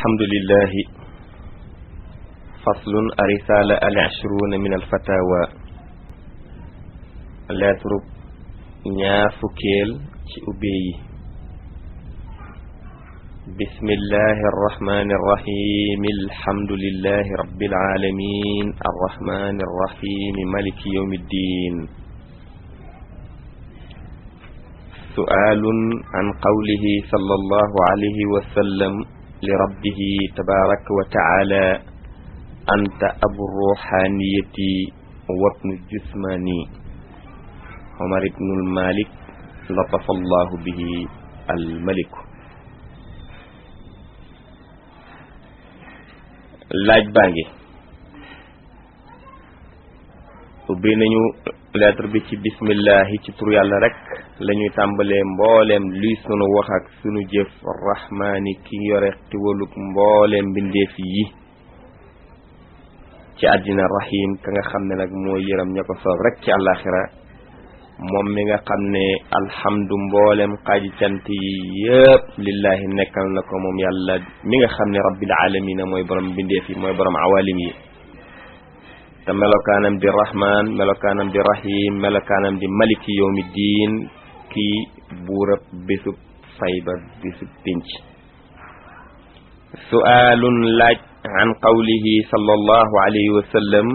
alhamdulillahi faslun arisala al-ashruna min al-fatawa lettre ñaar fukkeel ci ubbee yi bismillahi arrahmani irrahim alhamdulillahi rabbil alamin arrahmani irrahim maliki yawmi ddin su'alun an qawlihi sallallahu alayhi wa sallam li rabbihi tabaraka wa ta'ala anta abu ruhaniyati wabnu jismani Omar ibnul Malik latafa allahu bihi almaliku. laaj baa ngi ubbi nañu lettre bi ci bismillahi ci tur yàlla rek la ñuy tàmbalee mbooleem luy sunu wax ak sunu jëf rahmaani ki yore tiwaluk mbooleem mbindeef yi ci àddina rahim ka nga xam ne nag moo yëram ña ko soob rek ci àllaaxira moom mi nga xam ne alhamdu mbooleem xaaji cant yi yëpp lillahi nekkal na ko moom yàlla mi nga xam ne rabbil alamina mooy borom mbindeef yi mooy borom awalim yi te melokaanam di rahman melokaanam di rahim melokaanam di maliki yawmi diin kii buurab bésub fayba bésub pinc. su'aalun laaj an qawlihi sallallahu alayhi wa sallam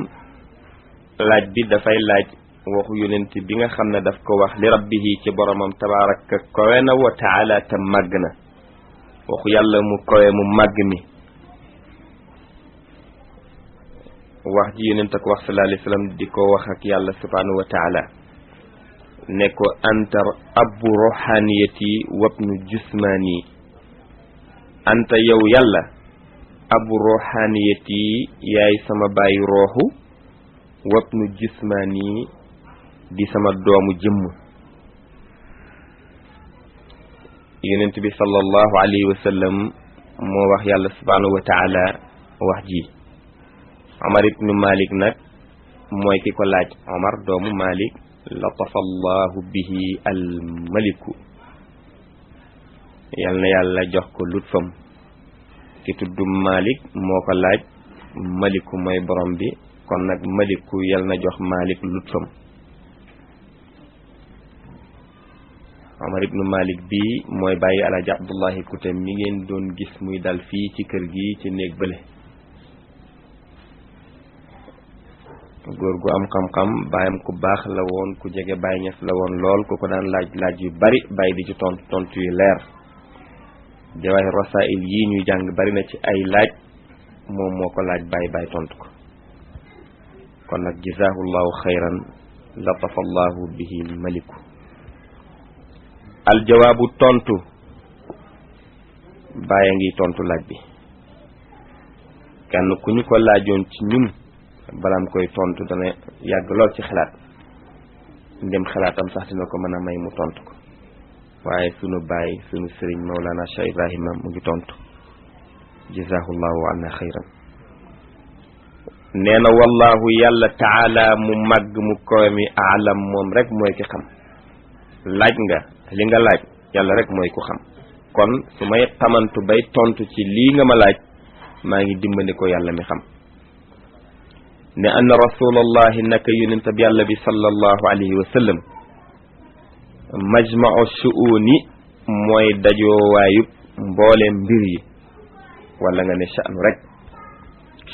laaj bi dafay laaj waxu yonent bi nga xam ne daf ko wax li rabbihi ci boromam tabaraka kowe na wa taala te màgg na waxu yàlla mu kowe mu màgg mi wax ji yonent ak wax sallallahu alayhi wa sallam di ko wax ak yàlla subhanahu wa taala ne ko anta abu ruhaniyati wabnu jismani anta yow yàlla abu ruhaniyati yaay sama bàyyi rooxu wabnu jismani di sama doomu jëmm. yonent bi sallallahu alayhi wa sallam moo wax yàlla subhanahu wa taala wax ji. Omar ibnu Malik nag mooy ki ko laaj Omar doomu Malik latafa allahu bihi al maliku yal na yàlla jox ko lutfam ki tudd Malik moo ko laaj maliku mooy borom bi kon nag maliku yal na jox Malik lutfam. Omar ibnu Malik bi mooy bàyyi alaaji Abdullahi Kutem mi ngeen doon gis muy dal fii ci kër gi ci néeg bële góor gu am xam-xam baayam ku baax la woon ku jege Baay Ñas la woon lool ku ko daan laaj yu bari bàyyi di ci tontu yu leer. Jawaahir Rasaa'il yii ñuy jàng bari na ci ay laaj moom moo ko laaj bàyyi tontu ko kon nag jazaahullahu xayran latafa allahu bihi maliku. aljawaabu tontu bàyyi ngi tontu laaj bi kenn ku ñu ko laajoon ci ñun balaam koy tontu dana yàgg lool ci xalaat ndem xalaatam sax dina ko mën a may mu tontu ko waaye sunu baay sunu sëriñ Mawlana Cheikh Ibrahima mu ngi tontu jazahullahu anna xayran nee na wallahu yàlla taala mu màgg mu kowe mi aalam moom rek mooy ki xam. laaj nga li nga laaj yàlla rek mooy ku xam kon su may xamantu bay tontu ci lii nga ma laaj maa ngi dimbali ko yàlla mi xam. ne anna rasulallahi naka yonent bi yàlla bi sallallahu alayhi wa sallam majma'u shu'uni mooy dajowaayub mbooleem mbir yi wala nga ne sha'nu rek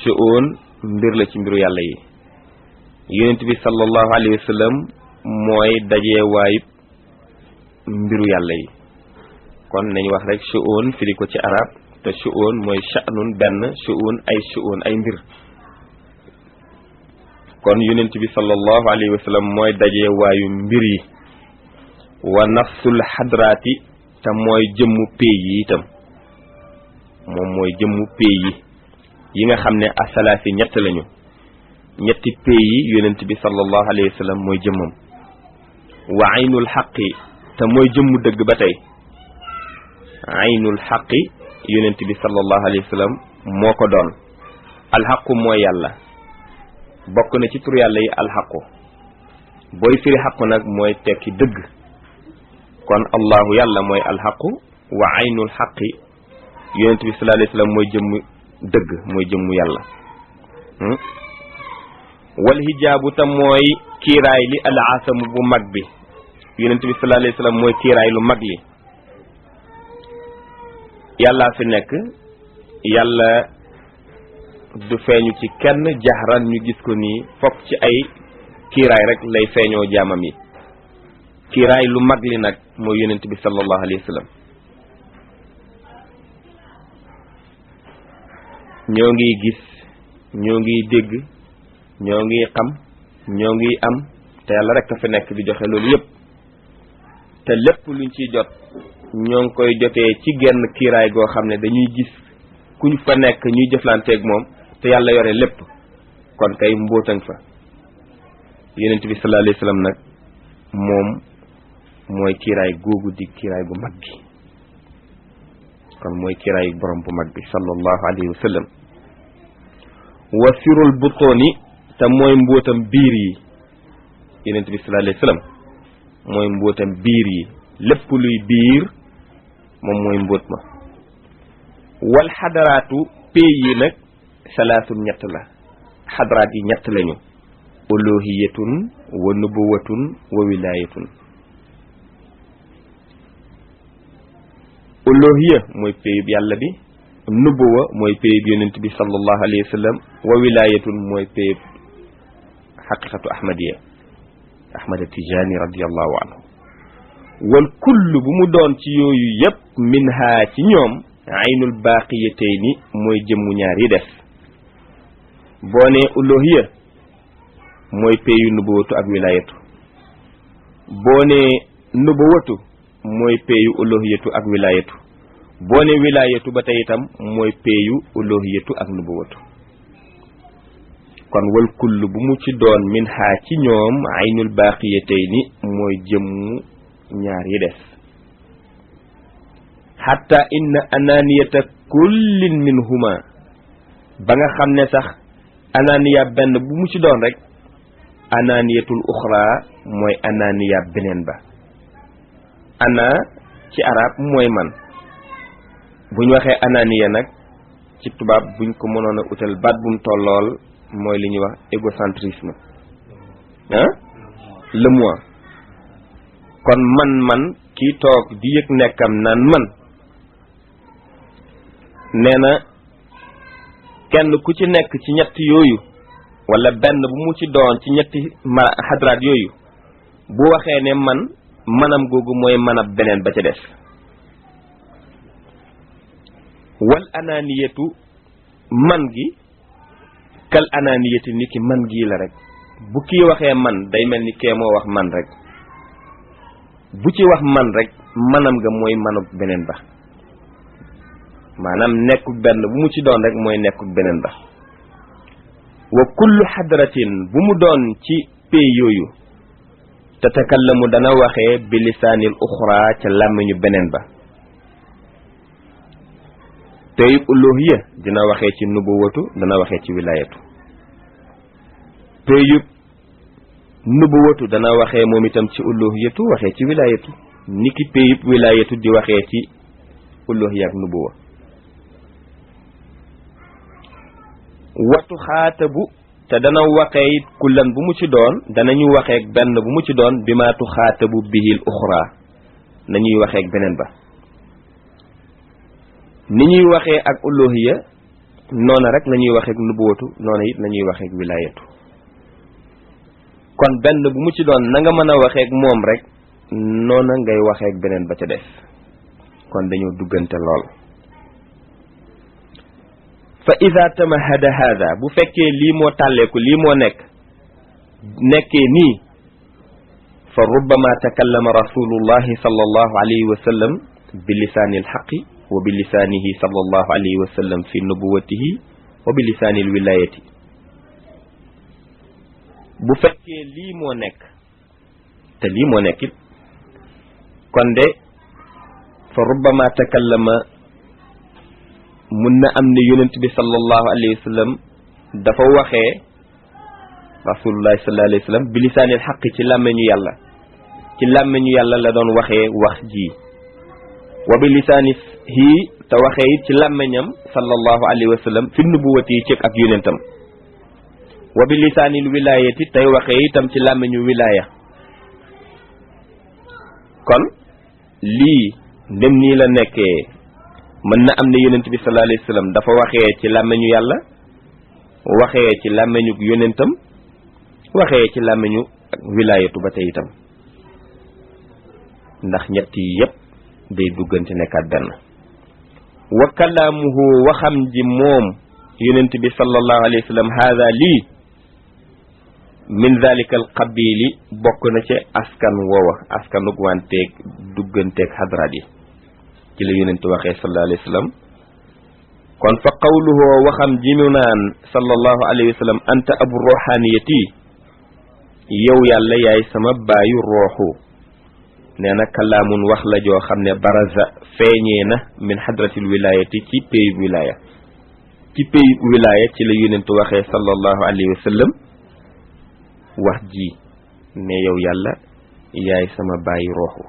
shu'un mbir la ci mbiru yàlla yi yonent bi sallallahu alayhi wa sallam mooy dajewaayub mbiru yàlla yi kon nañu wax rek shu'un firi ko ci arab te shu'un mooy sha'nun benn shu'un ay mbir kon yonent bi sallallahu alayhi wa sallam mooy dajee waayu mbir yi wa nafsul hadraati te mooy jëmmu pay yi itam moom mooy jëmmu pay yi nga xam ne asalaasi ñett lañu ñetti pay yi yonent bi sallallahu alayhi wa sallam mooy jëmmam wa aynul xaqi te mooy jëmmu dëgg ba tey aynul xaqi yonent bi sallallahu alayhi wa sallam moo ko doon alxaqu mooy yàlla bokk na ci tur yàlla yi alxaqu booy firi xaqu nag mooy tekki dëgg kon allahu yàlla mooy alxaqu wa aynul xaqi yonent bi sallallahu alayhi wasallam mooy jëmm dëgg mooy jëmmu yàlla wal hijaabu tam mooy kiiraay li al asamu bu mag bi yonent bi sallallahu alayhi wasallam mooy kiiraay lu mag li yàllaa fi nekk yàlla du feeñu ci kenn jaxran ñu gis ko nii fokk ci ay kiiraay rek lay feeñoo jaamam yi kiiraay lu mag li nag mooy yonent bi sallallahu alayhi wasallam ñoo ngi gis ñoo ngi dégg ñoo ngi xam ñoo ngi am te yàlla rek a fi nekk di joxe loolu yépp te lépp luñ ciy jot ñoo ngi koy jotee ci genn kiiraay goo xam ne dañuy gis kuñ fa nekk ñuy jëflanteeg moom te yàlla yore lépp kon kay mbóotaŋ fa yonent bi sallallahu alayhi wasallam nag moom mooy kiiraay googu di kiiraay gu mag gi kon mooy kiiraay borom bu mag bi sallallahu alayhi wasallam wa sirul butooni te mooy mbóotam biir yi yonent bi sallallahu alayhi wasallam mooy mbóotam biir yi lépp luy biir moom mooy mbóot ma wal xadaraatu pay yi nag salaasun ñett la xadaraat yi ñett lañu uluhiyatun wa nubuwatun wa wilayatun uluhiya mooy payub yàlla bi nubuwa mooy payub yonent bi sallallahu alayhi wa sallam wa wilayatun mooy payub xaqiqatu ahmadiya ahmad tijani radiallahu anhu wal kullu bu mu doon ci yooyu yépp minha ci ñoom aynul baqiyatayni mooy jëmmu ñaar yi des boo ne uluhiya mooy payu nubuwatu ak wilayatu boo ne nubuwatu mooy payu uluhiyatu ak wilayatu boo ne wilayatu ba tey itam mooy payu uluhiyatu ak nubuwatu kon wal kullu bu mu ci doon min xaa ci ñoom aynul baqiyatayni mooy jëmmu ñaar yi des hatta inna ananiyata kullin minhuma ba nga xam ne sax ananiya benn bu mu ci doon rek ananiyatul uxra mooy ananiya beneen ba ana ci arab mooy man buñ waxee ananiya nag ci tubaab buñ ko mënoon a utal baat bu mu tollool mooy li ñuy wax égocentrisme le moi kon man kii toog di yëg nekkam naan man nee na kenn ku ci nekk ci ñetti yooyu wala benn bu mu ci doon ci ñetti xadraat yooyu bu waxee ne man manam googu mooy manab beneen ba ca des wal ananiyatu man gi kal ananiyati ni ki man gii la rek bu kii waxee man day mel ni kee moo wax man rek bu ci wax man rek manam nga mooy manub beneen ba maanaam nekkul benn bu mu ci doon rek mooy nekkul beneen ba wa kullu hadratin bu mu doon ci pay yooyu tatakallamu dana waxee bi lisaanil uxra ca làmmiñu beneen ba payub uluhiyya dina waxee ci nubuwatu dana waxee ci wilayatu payub nubuwatu dana waxee moom itam ci uluhiyatu waxee ci wilayatu niki payub wilayatu di waxee ci uluhiyya ak nubuwa watu xaatabu te dana waxee it kullan bu mu ci doon danañu waxee benn bu mu ci doon bi ma tu xaatabu bihil uxra nañuy waxee beneen ba ni ñuy waxee ak uluhiyya noona rek la ñuy waxee ak nubuwatu noona it la ñuy waxee ak wilayatu kon benn bu mu ci doon na nga mën a waxee ak moom rek noona ngay waxee ak beneen ba ca des kon dañoo duggante lool fa ida tamahada hada bu fekkee lii moo tàlleeku lii moo nekkee nii fa rubbama takallama rasulullahi sallallahu alayhi wa sallam bi lisaani alxaqi wa bi lisaanihi sallallahu alayhi wa sallam fi nubuwatihi wa bi lisaani alwilayati bu fekkee lii moo nekk te lii moo nekk it kon de fa rubbama takallama mun na am ne yonent bi sallallahu alayhi wa sallam dafa waxee rasulullahi sallallahu alayhi wa sallam bi lisaanil xaq ci làmmeñu yàlla la doon waxee wax ji wa bi lisaanihi te waxee it ci làmmeñam sallallahu alayhi wa sallam fi nubuwati yi cëg ak yonentam wa bi lisaanil wilayati tey waxee itam ci làmmeñu wilaya kon lii ndem nii la nekkee mën na am ne yonent bi sallallahu alayhi wa sallam dafa waxee ci làmmeñu yàlla waxee ci làmmeñu yonentam waxee ci làmmeñu wilayatu ba tey itam ndax ñett yi yépp day duggante nekkaat benn wa kalaamuhu waxam ji moom yonent bi sallallahu alayhi wa sallam haada lii min dhalika al qabili bokk na ci askan woowa askanug wanteeg dugganteeg hadraat yi ci la yonent waxee sallallahu alayhi wa sallam kon fa qawluhu waxam ji mu naan sallallahu alayhi wa sallam anta abu ruhaniyati yow yàlla yaay sama baayu rooxu nee na kalaamun wax la joo xam ne baraza feeñee na min hadratil wilayati ci pays wilaya ci pays wilaya ci la yonent waxee sallallahu alayhi wa sallam wax ji ne yow yàlla yaay sama bàyyi rooxu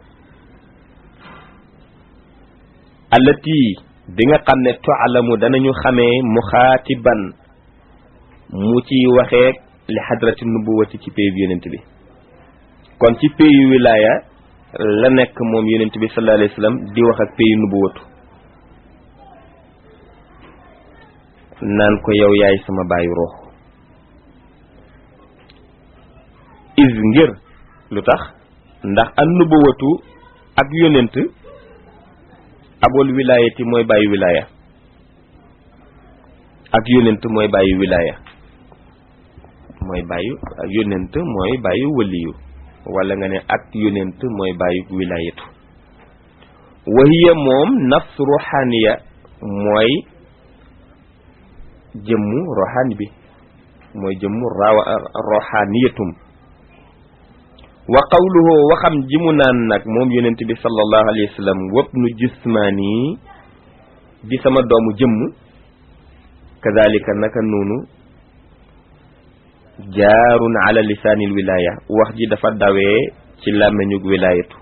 allati bi nga xam ne tu'lamu danañu xamee muxaatiban mu ci waxee li hadrati nubuwati ci pays yonent bi kon ci pays wilaya la nekk moom yonent bi sallallahu alayhi wa sallam di wax ak pays nubuwatu naan ko yow yaay sama bàyyi rooxu is ngir lu tax ndax an nubuwatu ak yonent abol wilayati mooy bàyyi wilaya ak yonent mooy bàyyi wilaya mooy bàyyi yonent mooy bàyyi waliyu wala nga ne ak yonent mooy bàyyi wilayatu wa hiya moom nafsu ruhaniya mooy jëmmu ruhani bi mooy jëmmu ruhaniyatum wa qawluhu waxam ji mu naan nag moom yonent bi sallallahu alayhi wa sallam wabnu jismaani di sama doomu jëmm kadhalika naka noonu jaarun ala lisaanil wilaya wax ji dafa dawee ci làmmeñu wilayatu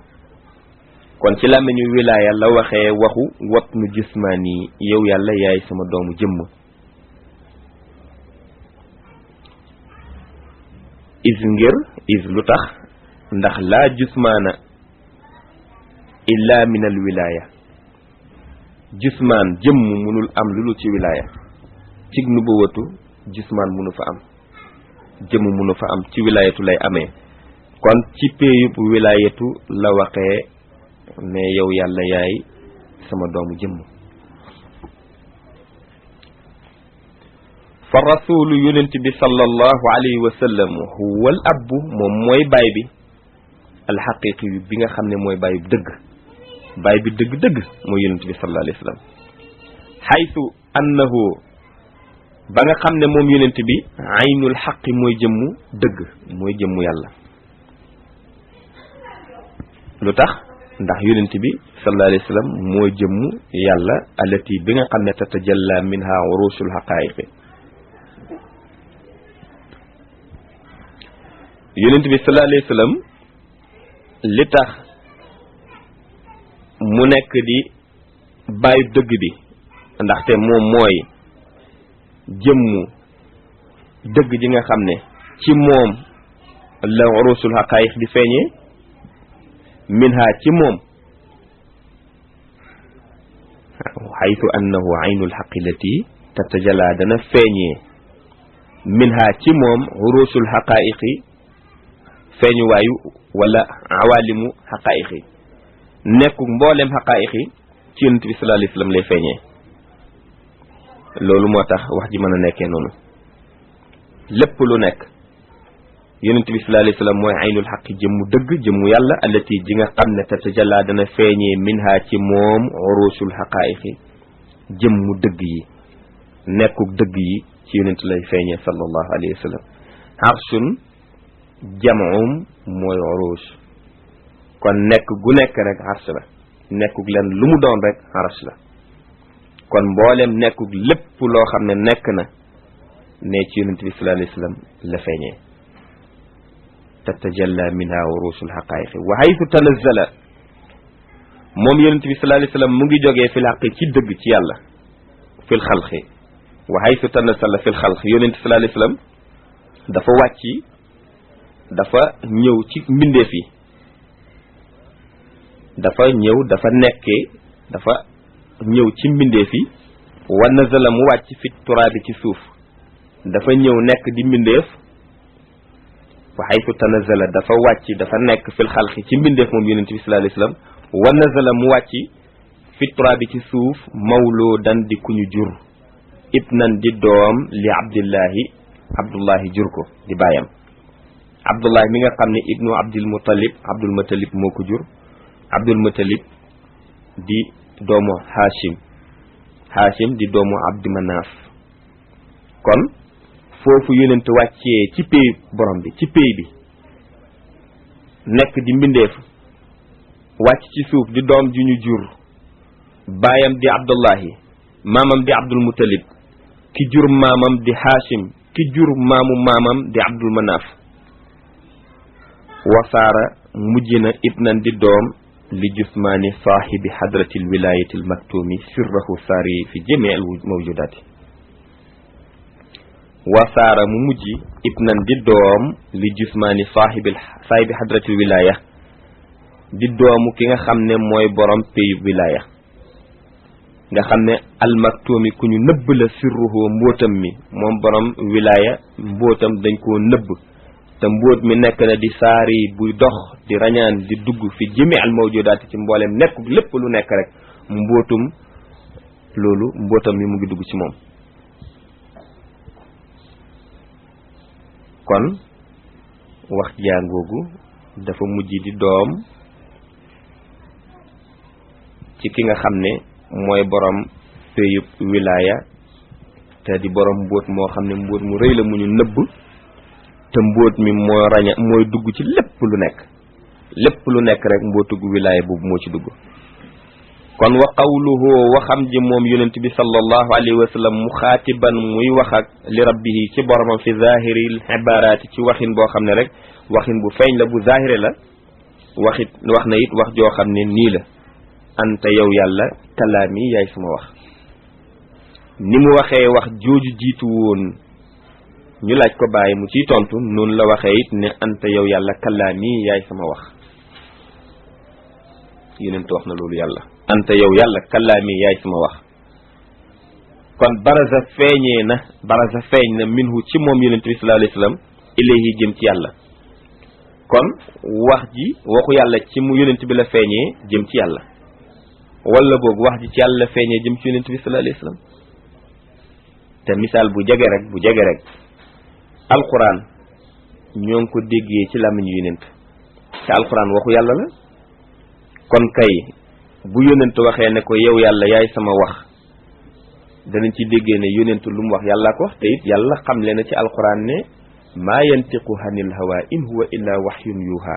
kon ci làmmeñu wilaya la waxee waxu wabnu jismaani yow yàlla yaay sama doomu jëmm is ngir is lu tax ndax laa jusmaana illa min al wilaya jusmaan jëmm munul am lu ci wilaya cig nubuwatu jusmaan munu fa am jëmm munu fa am ci wilayatu lay amee kon ci péyub wilayatu la waxee ne yow yàlla yaay sama doomu jëmm fa rasulu yonent bi sallallahu alayhi wa sallam huwa al abbu moom mooy baay bi alxaqiqi bi nga xam ne mooy baay bi dëgg mooy yonent bi sallallahu alayhi wa sallam xaytu annahu ba nga xam ne moom yonent bi aynul xaqi mooy jëmmu dëgg mooy jëmmu yàlla lu tax ndax yonent bi sallallahu alayhi wa sallam mooy jëmmu yàlla allati bi nga xam ne tatajalla minha urusul xaqaayiqi yonent bi sallallahu alayhi wa sallam li tax mu nekk di bàyyi dëgg bi ndaxte moom mooy jëmmu dëgg ji nga xam ne ci moom la urusul haqaayiq di feeñee minha ci moom haythu annahu aynul haqqi lati tatajalla dana feeñee minha ci moom urusul haqaayiqi feeñuwaayu wala awalimu haqaayiqi nekku mboolem haqaayiqi ci yonent bi sallallahu alayhi wa sallam lay feeñee loolu moo tax wax ji mën a nekkee noonu lépp lu nekk yonent bi sallallahu alayhi wa sallam mooy aynul xaqi jëmmu dëgg jëmmu yàlla allati ji nga xam ne tatajalla dana feeñee minha ci moom urusul haqaayiqi jëmmu dëgg yi nekkuk dëgg yi ci yonent lay feeñee sallallahu alayhi wa sallam arshun jam'um mooy urush kon nekk gu nekk rek arsh la nekkuk leen lu mu doon rek arsh la kon mboolem nekkuk lépp loo xam ne nekk na ne ci yonent bi sallallahu alayhi wa sallam la feeñee tatajalla minha urusul haqaayiqi wa haythu tanazzala moom yonent bi sallallahu alayhi wasallam mu ngi jógee fil xaqi ci dëgg ci yàlla fil xalqi wa haythu tanasala fil xalqi yonent sallallahu alayhi wasallam dafa wàcc dafa ñëw ci mbindeef yi dafa ñëw dafa nekkee dafa ñëw ci mbindeef yi wa nazala mu wàcc fi turaabi ci suuf dafa ñëw nekk di mbindeef wa haythu tanazala dafa wàcc dafa nekk fil xalqi ci mbindeef moom yonent bi sallallahu alayhi wasallam wa nazala mu wàcc fi turaabi ci suuf mawloodan di ku ñu jur ibnan di doom li abdullahi jur ko di baayam abdullahi mi nga xam ne ibnu abdul muttalib moo ko jur abdul muttalib di doomu hashim di doomu abdi manaaf kon foofu yonent wàccee ci pay borom bi ci pay bi nekk di mbindeef wàcc ci suuf di doom ju ñu jur baayam di abdullahi maamam di abdul muttalib ki jur maamam di hashim ki jur maamam di abdul manaaf wasaara mujj na ibnan di doom li jusmaani saahibi hadratil wilayatil maktumi sirrahu saari fi jamii al mawjudaati wasaara mu mujj ibnan di doom li jusmaani saahibi hadratil wilaya di doomu ki nga xam ne mooy borom péyub wilaya nga xam ne almaktumi ku ñu nëbb la sirruhu mbóotam mi moom borom wilaya mbóotam dañ koo nëbb te mbóot mi nekk na di saari buy dox di rañaan di dugg fi jëmi al mawjudaati ci mbooleem nekk lépp lu nekk rek mbóotam mi mu ngi dugg ci moom kon wax jàngoogu dafa mujj di doom ci ki nga xam ne mooy borom péyub wilaya te di borom mbóot moo xam ne mbóot mu rëy la mu ñu nëbb te mbóot mi mooy dugg ci lépp lu nekk rek mbóotug wilaya boobu moo ci dugg kon wa qawluhu waxam ji moom yonent bi sallallahu alayhi wa sallam muxaatiban muy wax ak li rabbihi ci boromam fi zahiril ibaraati ci waxin boo xam ne rek waxin bu feeñ la bu zahire la wax na it wax joo xam ne nii la anta yow yàlla kalaami yaay sama wax ni mu waxee wax jooju jiitu woon ñu laaj ko bàyyi mu ciy tontu noonu la waxee it ne anta yow yàlla kalaami yaay sama wax yonent wax na loolu yàlla anta yow yàlla kalaami yaay sama wax kon baraza feeñ na minhu ci moom yonent bi sallallahu alayhi wasallam ilayhi jëm ci yàlla kon wax ji waxu yàlla ci mu yonent bi la feeñee jëm ci yàlla wala boog wax ji ci yàlla feeñee jëm ci yonent bi sallallahu alayhi wasallam te misaal bu jege rek alquran ñoo ngi ko déggee ci làmmiñu yonent te alquran waxu yàlla la kon kay bu yonent waxee ne ko yow yàlla yaay sama wax danañ ci déggee ne yonent lu mu wax yàlla ko wax te it yàlla xam le na ci alquran ne maa yantiqu hanil hawa in huwa illa wahyun yuha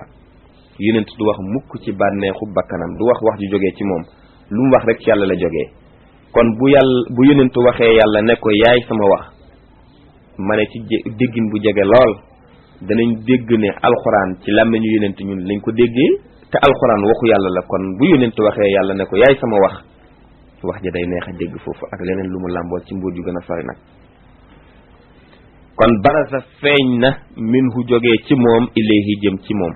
yonent du wax mukk ci bànneexu bakkanam du wax ju jógee ci moom lu mu wax rek ci yàlla la jógee kon bu yonent waxee yàlla ne ko yaay sama wax ma ne ci déggin bu jege lool danañ dégg ne alxuraan ci làmmiñu yonent ñun lañ ko déggee te alxuraan waxu yàlla la kon bu yonent waxee yàlla ne ko yaay sama wax ja day neex a dégg foofu ak leneen lu mu làmboo ci mbóot yu gën a sori nag kon barasa feeñ na minhu jógee ci moom ilayhi jëm ci moom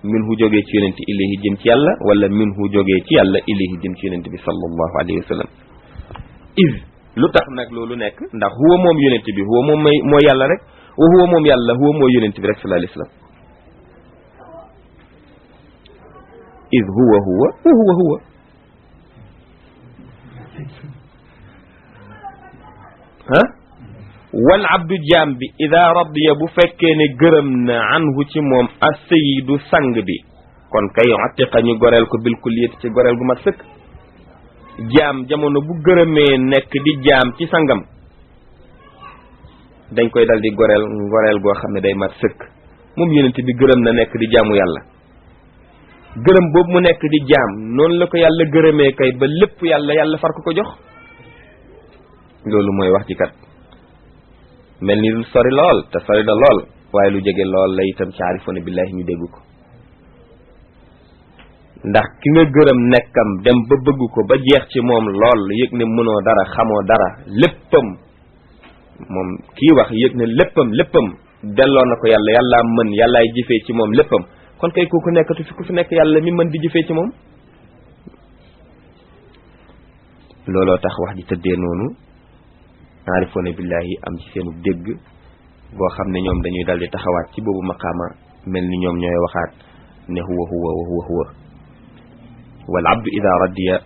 minhu jógee ci yonent ilayhi jëm ci yàlla wala minhu jógee ci yàlla ilayhi jëm ci yonent bi sallallahu alayhi wa sallam lu tax nag loolu nekk ndax huwa moom yonent bi huwa moom mooy yàlla rek wa huwa moom yàlla huwa mooy yonent bi rek sallallahu alayhi wa sallam huwa wa huwa wal abdu jaam bi ida radiya bu fekkee ne gërëm na anhu ci moom as-sayyidu sang bi kon kay atiqa ñu goreel ko bil kulliyati ci goreel gu mat sëkk jaam jamono bu gërëmee nekk di jaam ci sangam dañ koy dal di goreel goo xam ne day mat sëkk moom yonent bi gërëm na nekk di jaamu yàlla gërëm boobu mu nekk di jaam noonu la ko yàlla gërëmee kay ba lépp yàlla far ko jox loolu mooy wax ci kat mel ni lu sori lool te sori na lool waaye lu jege lool la itam ci aarifoona billaahi ñu dégg ko ndax ki nga gërëm nekkam dem ba bëgg ko ba jeex ci moom lool yëg ne mënoo dara xamoo dara léppam moom kii wax yëg ne léppam delloo na ko yàlla yàllaa mën yàllaay jëfee ci moom léppam kon kay kooku nekkatu fi ku fi nekk yàlla mi mën di jëfee ci moom looloo tax wax ji tëddee noonu aarifoona billaahi am ci seenu dégg boo xam ne ñoom dañuy daldi taxawaat ci boobu maqaama mel ni ñoom ñooy waxaat ne huwa wal abdu ida radiya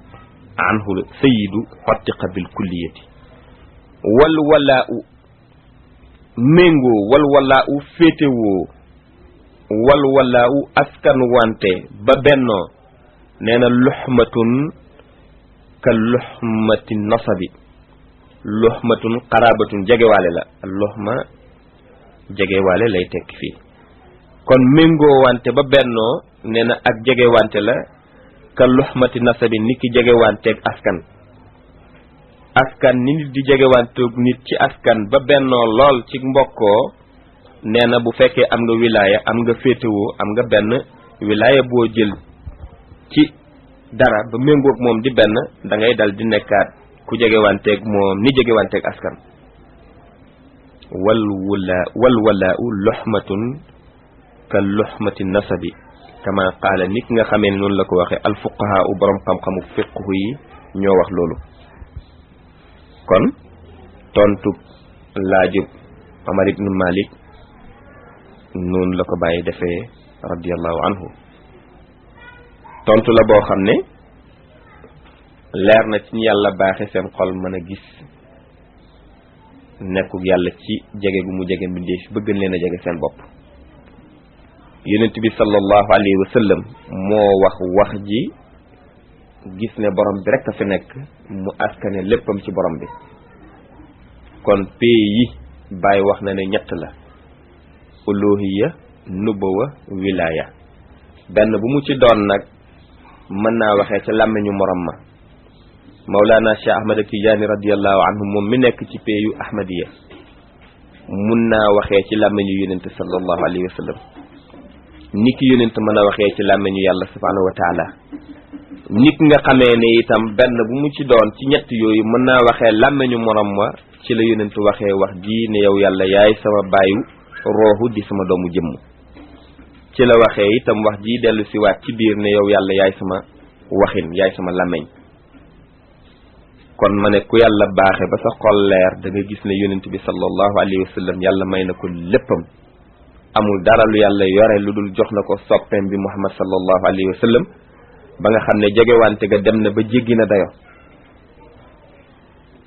anhu sayidu fattiqa bil kulliyati wal walaa u méngoo wal walaa u féetewoo wal walaa u askan wante ba bennoo nee na luxmatun ka luxmati nasabi luxmatun xarabatun jegewaale la luxma jegewaale lay tekki fii kon méngoo wante ba bennoo nee na ak jegewante la ka luxmati nasabi nit ki jegewanteeg askan ni nit di jegewanteeg nit ci askan ba bennoo lool ci mbokkoo nee na bu fekkee am nga wilaaya am nga féetewoo am nga benn wilaaya boo jël ci dara ba méngoog moom di benn da ngay dal di nekkaat ku jegewanteeg moom ni jegewanteeg askan wal walaa'u luxmatun ka luxmati nasabi kama qaala nit nga xamee ne noonu la ko waxee alfuqahaa u borom xam-xamu fiqhu yi ñoo wax loolu kon tontu laajub Omar ibn Malik noonu la ko bàyyi defee radiyallahu anhu tontu la boo xam ne leer na ci ñu yàlla baaxe seen xol mën a gis nekkug yàlla ci jege gu mu jege mbindeef bëgg leen a jege seen bopp yonent bi sallallahu alayhi wa sallam moo wax ji gis ne borom bi rek a fi nekk mu askane léppam ci borom bi kon pay yi bàyyi wax na ne ñett la uluhiyya nubuwa wilaya benn bu mu ci doon nag mën naa waxee ca làmmiñu morom ma Mawlana Cheikh Ahmad Tidiane radiyallahu anhu moom mi nekk ci payu ahmadiya mun naa waxee ci làmmiñu yonent sallallahu alayhi wa sallam ni ki yonent mën a waxee ci làmmiñu yàlla subhanahu wa taala nit nga xamee ne itam benn bu mu ci doon ci ñett yooyu mën naa waxee làmmiñu morom ma ci la yonent waxee wax ji ne yow yàlla yaay sama bàyyu rooxu di sama doomu jëmm ci la waxee itam wax ji dellu si waat ci biir ne yow yàlla yaay sama waxin yaay sama làmmiñ kon ma ne ku yàlla baaxe ba sa xol leer da nga gis ne yonent bi sallallahu alayhi wa sallam yàlla may na ko léppam amul dara lu yàlla yore lu dul jox na ko soppeem bi Muhammad sallallahu alayhi wa sallam ba nga xam ne jegewante ga dem na ba jéggi na dayo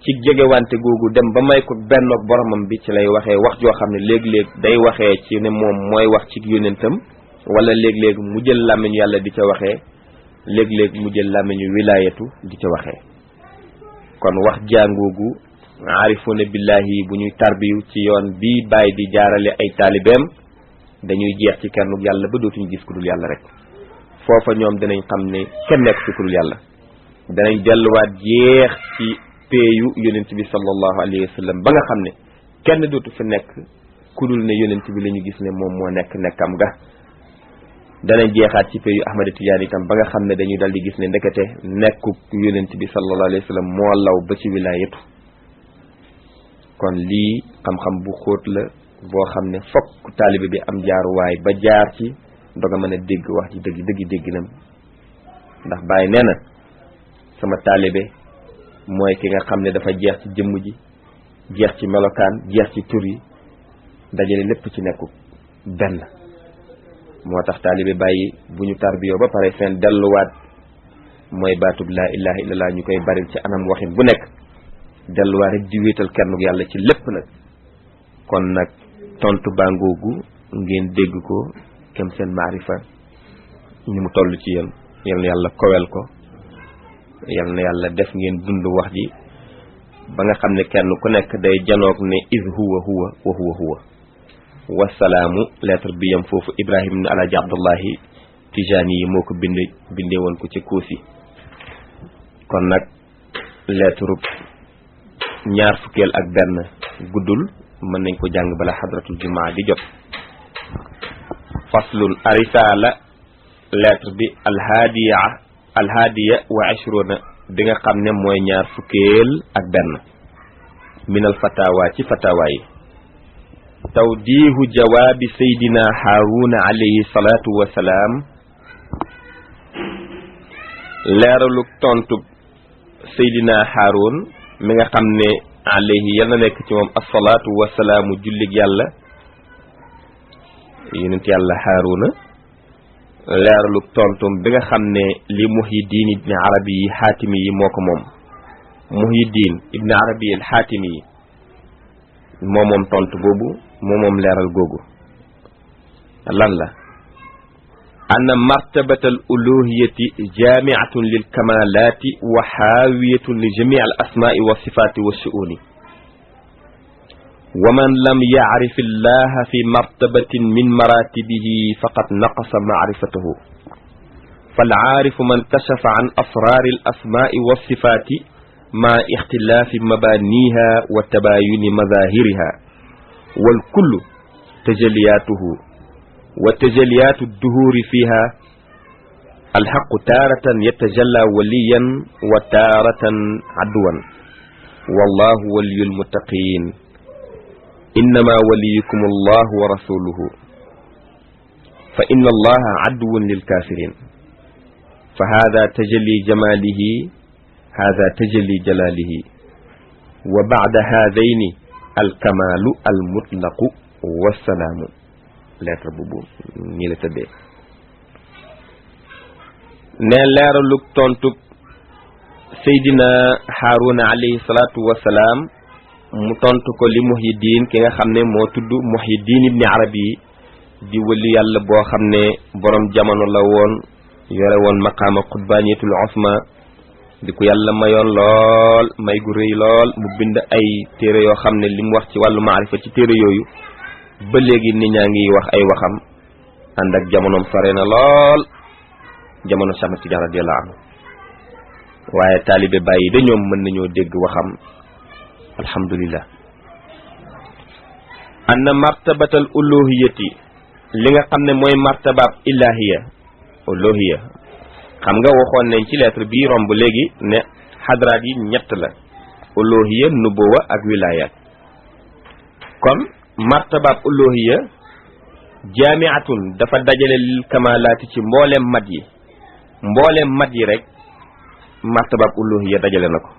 ci jegewante googu dem ba may ko bennoog boromam bi ci lay waxee wax joo xam ne léeg-léeg day waxee ci ne moom mooy wax ci yonentam wala léeg-léeg mu jël làmmiñu yàlla di ca waxee léeg-léeg mu jël làmmiñu wilaayatu di ca waxee kon wax jàngoogu aarifuna billahi bu ñuy tarbiyu ci yoon bi bàyyi di jaarale ay taalibeem dañuy jeex ci kenn yàlla ba dootuñu gis ku dul yàlla rek foofa ñoom dinañ xam ne kenn nekk ci ku dul yàlla danañ delluwaat jeex ci peeyu yonent bi sallallahu alayhi wa sallam ba nga xam ne kenn dootu fi nekk ku dul ne yonent bi la ñu gis ne moom moo nekk nekkam ga danañ jeexaat ci peeyu Ahmad Tidiane itam ba nga xam ne dañuy dal di gis ne ndekete nekkuk yonent bi sallallahu alayhi wa sallam moo law ba ci wilaayatu kon lii xam-xam bu xóot la boo xam ne fokk taalibe bi am jaaruwaay ba jaar ci doga mën a dégg wax ji dëgg dégginam ndax Baay nee na sama taalibe mooy ki nga xam ne dafa jeex ci jëmm ji jeex ci melokaan jeex ci tur yi dajale lépp ci nekku benn moo tax taalibe bàyyi bu ñu tarbiyoo ba pare seen delluwaat mooy baatub laa ilaha illallah ñu koy baril ci anam waxin bu nekk delluwaat rek di wéetal kenn yàlla ci lépp nag kon nag tontu bangoogu ngeen dégg ko kem seen maarifa ni mu toll ci yéen yal na yàlla kowel ko yal na yàlla def ngeen dund wax ji ba nga xam ne kenn ku nekk day janoog ne iz huwa wa huwa wasalaamu lettre bi yam foofu Ibrahim ibn Alaaji Abdullahi Tijaani yi moo ko bindee woon ko ci Koosi kon nag lettre ñaar fukkeel ak benn guddul mën nañ ko jàng bala xadratul jumaa di jot faslun arisaala lettre bi alhaadiya wa ashruna bi nga xam ne mooy ñaar fukkeel ak benn minal fatawa ci fatawa yi tawdiihu jawaabi saydina haaruna alayhi salaatu wasalaam leeralu tontu saydina haarun mi nga xam ne alayhi yal na nekk ci moom assalaatu wasalaamu jullig yàlla yonent yàlla haaruna leeralu tontum bi nga xam ne li Muhyiddin ibn Arabi yi xaatimi yi moo ko moom Muhyiddin ibn Arabi al xaatimi yi moom tontu boobu moom leeral googu lan la anna martabata al uluhiyati jaami'atun lil kamalati wa haawiyatun li jami' al asma'i wa sifati wa shu'uni wa man lam ya'rif Allah fi martabatin min maratibihi faqad naqasa ma'rifatuhu fal 'aarifu man kashafa 'an asrar al asma'i wa sifati ma ikhtilafi mabaniha wa tabayuni madahiriha wal kullu tajalliyatuhu wa tajalliyatu ad-duhuri fiha al-haqqu taratan yatajalla waliyan wa taratan adwan wallahu waliyul muttaqin innama waliyukum Allah wa rasuluhu fa inna Allah aduwwun lil kafirin fa hadha tajalli jamalihi hadha tajalli jalalihi wa ba'da hadhayni alkamalu almutlaqu wassalaamu lettre boobu nii la tëddee ne leeralu tontub Seydina Haaruna alayhi salaatu wassalaam mu tontu ko li Muhyiddin ki nga xam ne moo tudd Muhyiddin ibn Arabi di wëli yàlla boo xam ne borom jamono la woon yore woon maqaama qutbaaniyatul usma di ko yàlla mayoon lool may gu rëy lool mu bind ay téere yoo xam ne li mu wax ci wàllu maarifa ci téere yooyu ba léegi nit ñaa ngi wax ay waxam ànd ak jamonoom sore na lool jamono Cheikh Ahmad Tidiane radiyallahu anhu waaye taalibe bàyyi da ñoom mën nañoo dégg waxam alhamdulillah anna martabatal uluhiyati li nga xam ne mooy martabaab ilahiya uluhiya xam nga waxoon nañ ci lettre bi romb léegi ne xadraat yi ñett la uluhiya nubuwa ak wilaya kon martabaab uluhiya jaami'atun dafa dajale lil kamalaati ci mbooleem mat yi rek martabaab uluhiya dajale na ko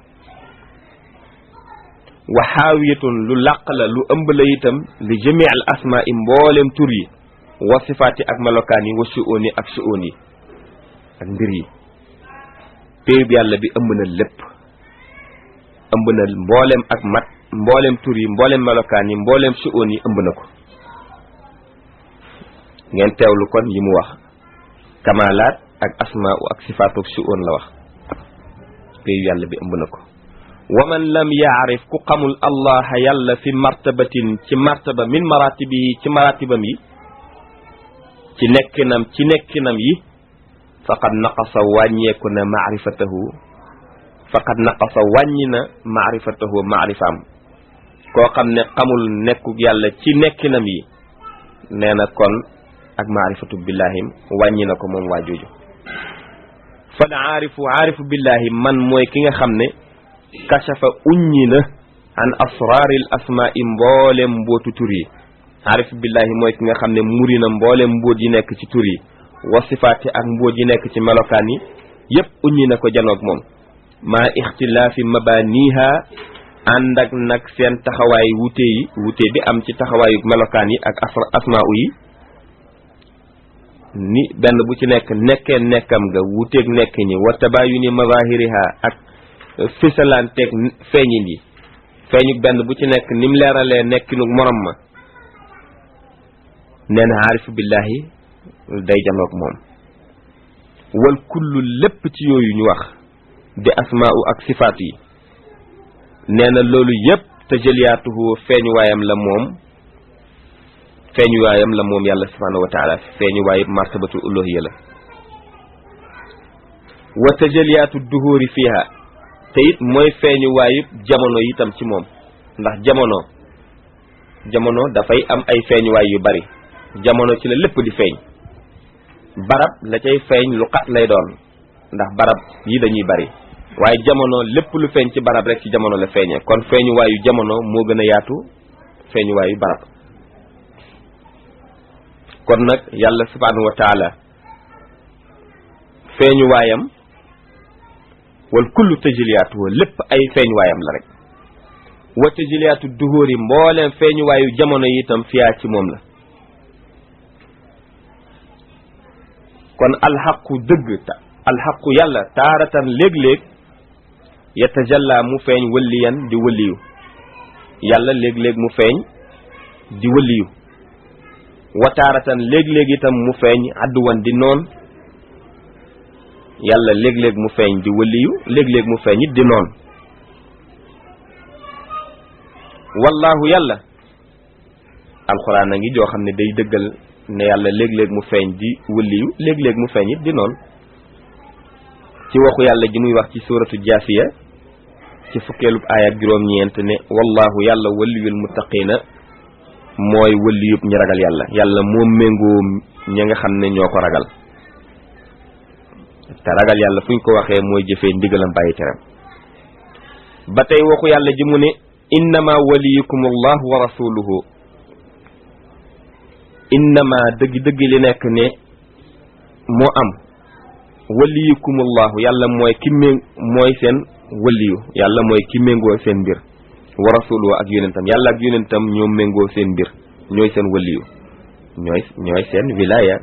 wa xaawiyatun lu làq la lu ëmb la itam li jami' al asmaa i mbooleem tur yi wa sifaati ak melokaan yi wa shu'uni ak shu'un yi ak mbir yi péyub yàlla bi ëmb na lépp ëmb na mbooleem ak mat mbooleem tur yi mbooleem melokaan yi mbooleem shu'un yi ëmb na ko ngeen teewlu kon yi mu wax kamalaat ak asmaa ak sifaatu ak shu'un la wax péyub yàlla bi ëmb na ko wa man lam yaarif ku xamul allah yàlla fi martabatin ci martaba min maratibihi ci maratibam yi ci nekkinam yi faqad naqasa wàññeeku na maarifatahu faqad naqasa wàññi na maarifatahu maarifaam koo xam ne xamul nekkuk yàlla ci nekkinam yi nee na kon ak maarifatu billahim wàññi na ko moom waa jooju fal aarifu billahi man mooy ki nga xam ne kashafa uññi na an asraaril asmaa'i mboolem mbootu tur yi aarifu billahi mooy ki nga xam ne muri na mboolem mbóot yi nekk ci tur yi wa sifaati ak mbóot yi nekk ci melokaan yi yépp uññi na ko janoog moom maa ixtilaafi mabaniha ànd ak nag seen taxawaay wute bi am ci taxawaayu melokaan yi ak asmaa'u yi ni benn bu ci nekk nekkam nga wuteeg nekk ñi wa tabayuni mazahiriha ak fisalanteeg feeñin yi feeñu benn bu ci nekk nim leeralee nekkinu morom ma nee na aarifu billahi day janoog moom wal kullu lépp ci yooyu ñu wax di asmaa'u ak sifaat yi nee na loolu yépp tajalliyaatuhu feeñuwaayam la moom yàlla subhanahu wa taala feeñuwaayub martabatu uluhiyya la wa tajalliyaatu duhuri fiha te it mooy feeñuwaayub jamono itam ci moom ndax jamono dafay am ay feeñuwaay yu bari jamono ci la lépp di feeñ barab la cay feeñ lu xat lay doon ndax barab yi dañuy bari waaye jamono lépp lu feeñ ci barab rek ci jamono la feeñee kon feeñuwaayu jamono moo gën a yaatu feeñuwaayu barab kon nag yàlla subhanahu wa taala feeñuwaayam wal kullu tajliyaatu lépp ay feeñuwaayam la rek wa tajliyaatu duhuri mbooleem feeñuwaayu jamono yi itam fiyaa ci moom la kon alxaqu dëgg alxaqu yàlla taaratan léeg-léeg yatajalla mu feeñ wëliyan di wëliyu yàlla léeg-léeg mu feeñ di wëliyu wa taaratan léeg-léeg itam mu feeñ adduwan di noon yàlla léeg-léeg mu feeñ di wëliyu léeg-léeg mu feeñ it di noon wallahu yàlla alxuraan a ngi joo xam ne day dëggal ne yàlla léeg-léeg mu feeñ di wëliyu léeg-léeg mu feeñ it di noon ci waxu yàlla ji muy wax ci suuratu jaasiya ci fukkeelub aaya ak juróom-ñeent ne wallahu yàlla waliyul muttaqina mooy waliyub ñi ragal yàlla yàlla moo méngoo ñi nga xam ne ñoo ko ragal te ragal yàlla fu ñu ko waxee mooy jëfee ndigalam bàyyi teram ba tey waxu yàlla ji mu ne innama waliyukum allahu wa rasuluhu innama dëgg-dëgg li nekk ne moo am waliyukumullahu yàlla mooy ki mooy seen waliyu yàlla mooy ki méngoo seen mbir wa rasuluhu ak yonentam yàlla ak yonentam ñoo méngoo seen mbir ñooy seen waliyu ñooy seen wilaya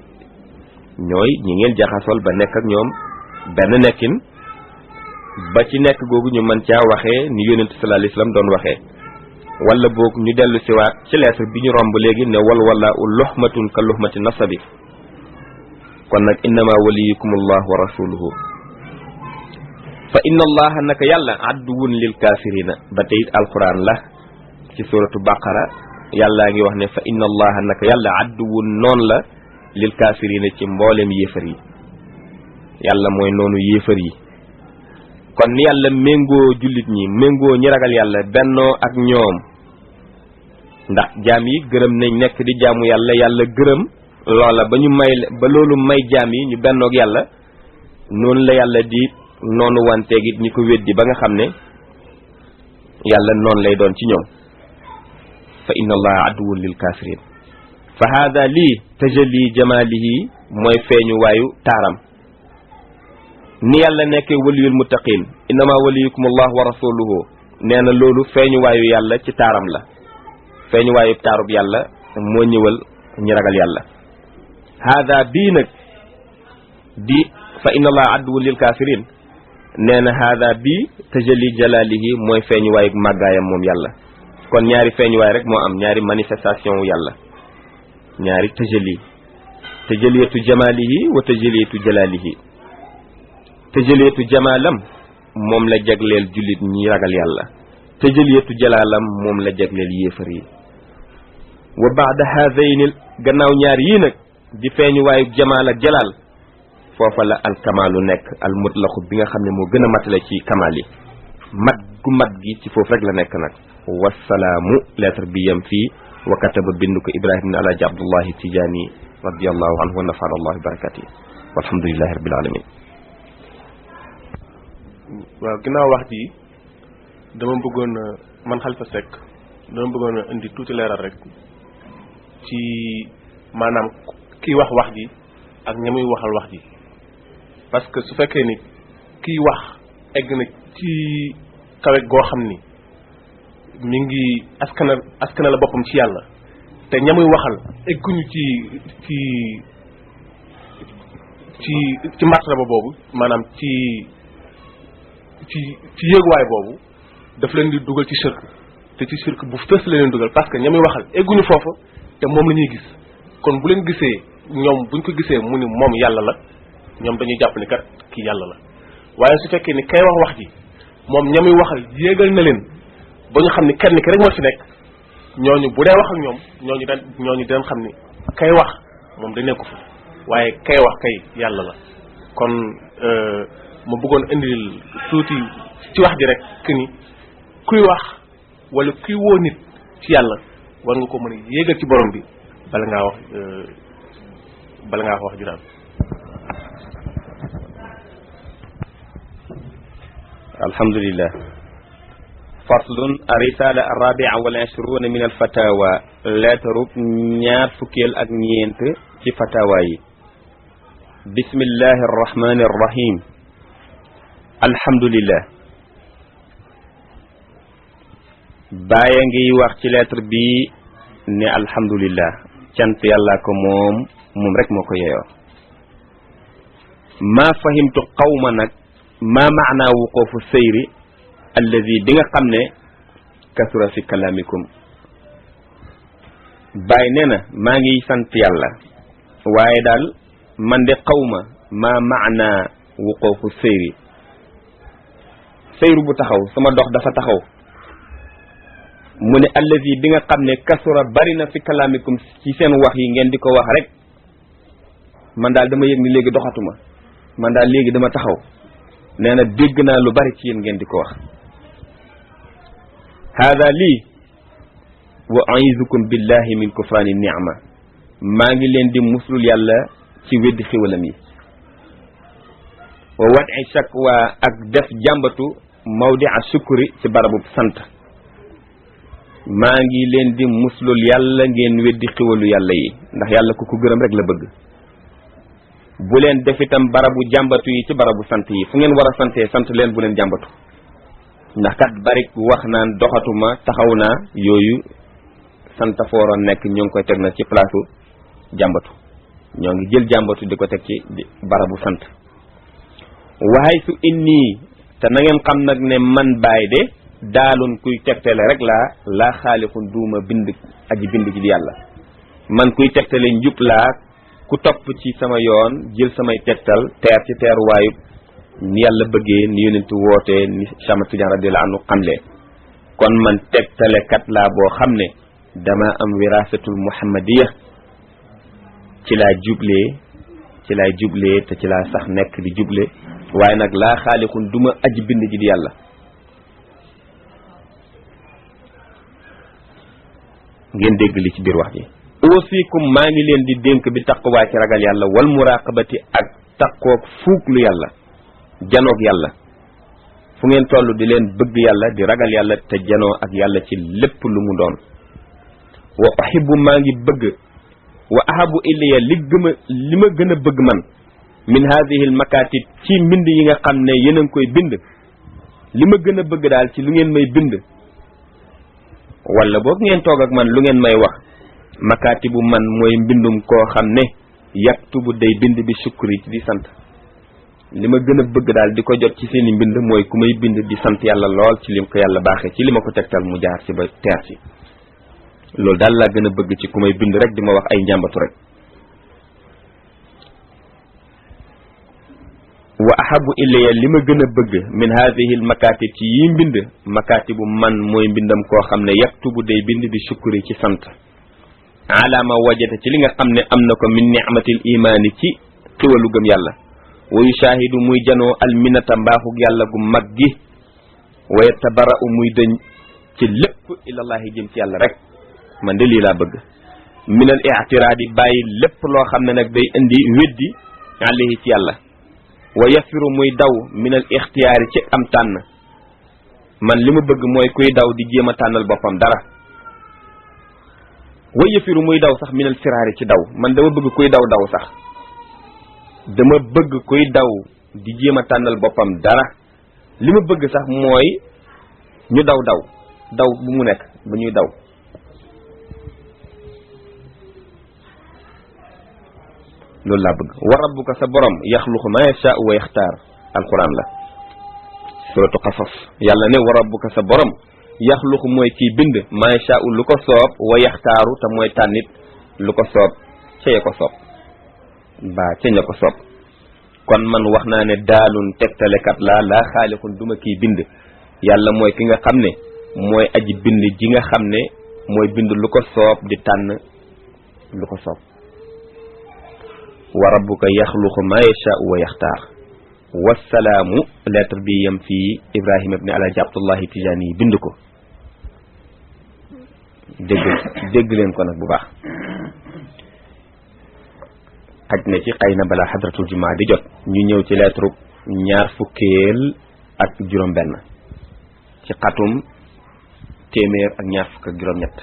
ñooy ñi ngeen jaxasool ba nekk ak ñoom benn nekkin ba ci nekk googu ñu mën caa waxee ni yonent sallallahu alayhi wasallam doon waxee wala boog ñu dellu siwaat ci lettre bi ñu romb léegi ne wala luhmatun ka luhmati nasabi kon nag innama waliyukum allah wa rasuluhu fa inna allaha naka yàlla adduwun lil kafirina ba tey it alquran la ci suratu baqara yàllaa ngi wax ne fa inna allaha naka yàlla adduwun noon la lil kafirina ci mboolem yéefar yi yàlla mooy noonu yéefar yi kon ni yàlla méngoo jullit ñi méngoo ñi ragal yàlla bennoo ak ñoom ndax jaam yi gërëm nañ nekk di jaamu yàlla yàlla gërëm loola ba ñu may ba loolu may jaam yi ñu bennoog yàlla noonu la yàlla di noonu wanteeg it ñi ko weddi ba nga xam ne yàlla noonu lay doon ci ñoom fa inna allaha aduwwun lil kafirin fa hada lii tajalli jamalihi mooy feeñu waayu taaram ni yàlla nekkee waliyul muttaqin innama waliyukum allah wa rasuluhu nee na loolu feeñu waayu yàlla ci taaram la feeñu waayu taarub yàlla moo ñëwal ñi ragal yàlla hada bii nag di fa inna allaha aduwwun lil kafirin nee na hada bii tajalli jalalihi mooy feeñu waayu màggaayam moom yàlla kon ñaari feeñu waay rek moo am ñaari manifestation wu yàlla ñaari tajaliyatu jamalihi wa tajaliyatu jalalihi tajaliyatu jamalam moom la jagleel jullit ñi ragal yàlla tajaliyatu jalalam moom la jagleel yéefar yi wa ba'da hadayni gannaaw ñaar yii nag di feeñu waayu jamaal ak jalaal foofa la alkamaalu nekk al mutlaqu bi nga xam ne moo gën a matale ci kamaal yi mat gu mat gi ci foofu rek la nekk nag wasalaamu lettre bi yam fii wa kataba bindu ko ibrahim ne alaaji abdullahi tijaani radiallahu anhu wa nafana allah bi barakati walhamdulillahi rabbil alamin waaw ginnaaw wax ji dama bëggoon man Khalifa Seck dama bëggoon a indi tuuti leeral rek ci maanaam kiy wax ji ak ña muy waxal wax ji parce que su fekkee ni kiy wax egg na ci kawe goo xam ni mi ngi askana la boppam ci yàlla te ña muy waxal egguñu ci martaba boobu maanaam ci yéeguwaay boobu daf leen di dugal ci shirk te ci shirk bu fës la leen dugal parce que ña muy waxal egguñu foofu te moom la ñuy gis kon bu leen gisee ñoom buñ ko gisee mu ni moom yàlla la ñoom dañuy jàpp ni kat kii yàlla la waaye su fekkee ni kay wax ji moom ña muy waxal yéegal na leen ba ñu xam ni kenn ki rek moo ci nekk ñooñu bu dee wax ak ñoom ñooñu dinañ xam ni kay wax moom da nekku fa waaye kay wax kay yàlla la kon ma bëggoon indil tuuti ci wax ji rek que ni kuy wax wala kuy woo nit ci yàlla war nga ko mën a yéegal ci borom bi bala ngaa wax ju daal alhamdulillah. faslun arisala arrabia wal ashruna min alfatawa lettre ñaar fukkeel ak ñeent ci fatawa yi. bismillahi arrahmani arrahim. alhamdulillah. bàyyi ngi wax ci lettre bi ne alhamdulillah cant yàlla ko moom rek moo ko yeyoo. maa fahimtu qawma nag maa maanaa wuquufu seyri alladi bi nga xam ne kasura fi kalaamikum. bàyyi nee na maa ngi sant yàlla waaye daal man de qawma maa maanaa wuquufu seyri seyru bu taxaw sama dox dafa taxaw mu ne alladi bi nga xam ne kasura bari na fi kalaamikum ci seen wax yi ngeen di ko wax rek man daal dama yëg ni léegi doxatuma man daal léegi dama taxaw nee na dégg naa lu bari ci yéen ngeen di ko wax. hada lii wa aizukum billahi min kufrani ni'ma maa ngi leen di muslul yàlla ci weddi xiwalam yi. wa wad'i shakwa ak def jàmbatu mawdi'a shukri ci barabu sant. maa ngi leen di muslul yàlla ngeen weddi xiwalu yàlla yi ndax yàlla ku ko gërëm rek la bëgg. bu leen def itam barabu jàmbatu yi ci barabu sant yi fu ngeen war a santee sant leen bu leen jàmbatu ndax kat bari wax naan doxatuma taxaw naa yooyu sant fooroon nekk ñoo ngi koy teg na ci place jàmbatu ñoo ngi jël jàmbatu di ko teg ci barabu sant. waaye su inni te na ngeen xam nag ne man baay de daaloon kuy tegtale rek laa xaalixun duuma bind aji bind ji di yàlla man kuy tegtale njub laa ku topp ci sama yoon jël samay tegtal teer ci teeruwaayu ni yàlla bëggee ni yonentu wootee ni Chama Tidiane radiyallahu anhu xamle kon man tegtalekat laa boo xam ne dama am wirasatul muhammadiya ci laa jublee te ci laa sax nekk di juble waaye nag laa xaalixun duma aji bind ji di yàlla. ngeen dégg li ci biir wax ji. usikum maa ngi leen di dénk bi taqwa ci ragal yàlla wal muraqabati ak taqoog fuuglu yàlla janoog yàlla fu ngeen toll di leen bëgg yàlla di ragal yàlla te janoo ak yàlla ci lépp lu mu doon. wa uhibbu maa ngi bëgg wa ahabu ilayya li ma gën a bëgg man min hadhihi al makatib ci mbind yi nga xam ne yéen a ngi koy bind li ma gën a bëgg daal ci lu ngeen may bind wala boog ngeen toog ak man lu ngeen may wax makatibu man mooy mbindum koo xam ne yaktubu day bind bi shukri ci di sant. li ma gën a bëgg daal di ko jot ci seeni mbind mooy ku may bind di sant yàlla lool ci lim ko yàlla baaxee ci li ma ko tegtal mu jaar ci ba teer ci loolu daal laa gën a bëgg ci ku may bind rek di ma wax ay njàmbatu rek. wa ahabu ilayya li ma gën a bëgg min hadhihi al makatib ci yi mbind makatibu man mooy mbindam koo xam ne yaktubu day bind bi shukri ci sant ala ma wajata ci li nga xam ne am na ko min ni'matil imaani ci xiwalu gëm yàlla wa yushahidu muy janoo al minata mbaaxug yàlla gu mag gi wa yatabara'u muy dëñ ci lépp ilallahi jëm ci yàlla rek man de lii laa bëgg min al i'tiradi bàyyi lépp loo xam ne nag day indi weddi alayhi ci yàlla wa yafiru muy daw min al ixtiyaari ci am tànn man li ma bëgg mooy kuy daw di jéem a tànnal boppam dara wa yafiru muy daw sax min al firaari ci daw man dama bëgg kuy daw sax dama bëgg kuy daw di jéem a tànnal boppam dara li ma bëgg sax mooy ñu daw bu mu nekk ba ñuy daw loolu laa bëgg. wa rabbuka sa borom yaxluqu ma yashaa'u wa yaxtaar alquran la suratu qasas yàlla ne wa rabbuka sa borom yaxluqu mooy kii bind ma yashaa'u lu ko soob wa yaxtaaru te mooy tànnit lu ko soob ca ya ko soob mbaa ca ña ko soob kon man wax naa ne daalun tegtalekat laa xaalixun duma kii bind yàlla mooy ki nga xam ne mooy aji bind ji nga xam ne mooy bind lu ko soob di tànn lu ko soob. wa rabbuka yaxluqu ma yashaa'u wa yaxtaar wassalaamu lettre bi yam fii Ibrahima ibn Alaaji Abdullahi Tijaani yi bind ko dégg leen ko nag bu baax. xaj na ci xëy na balaa xadratul jumaa di jot ñu ñëw ci lettre ñaar fukkeel ak juróom benn ci xatum téeméer ak ñaar fukk ak juróom ñett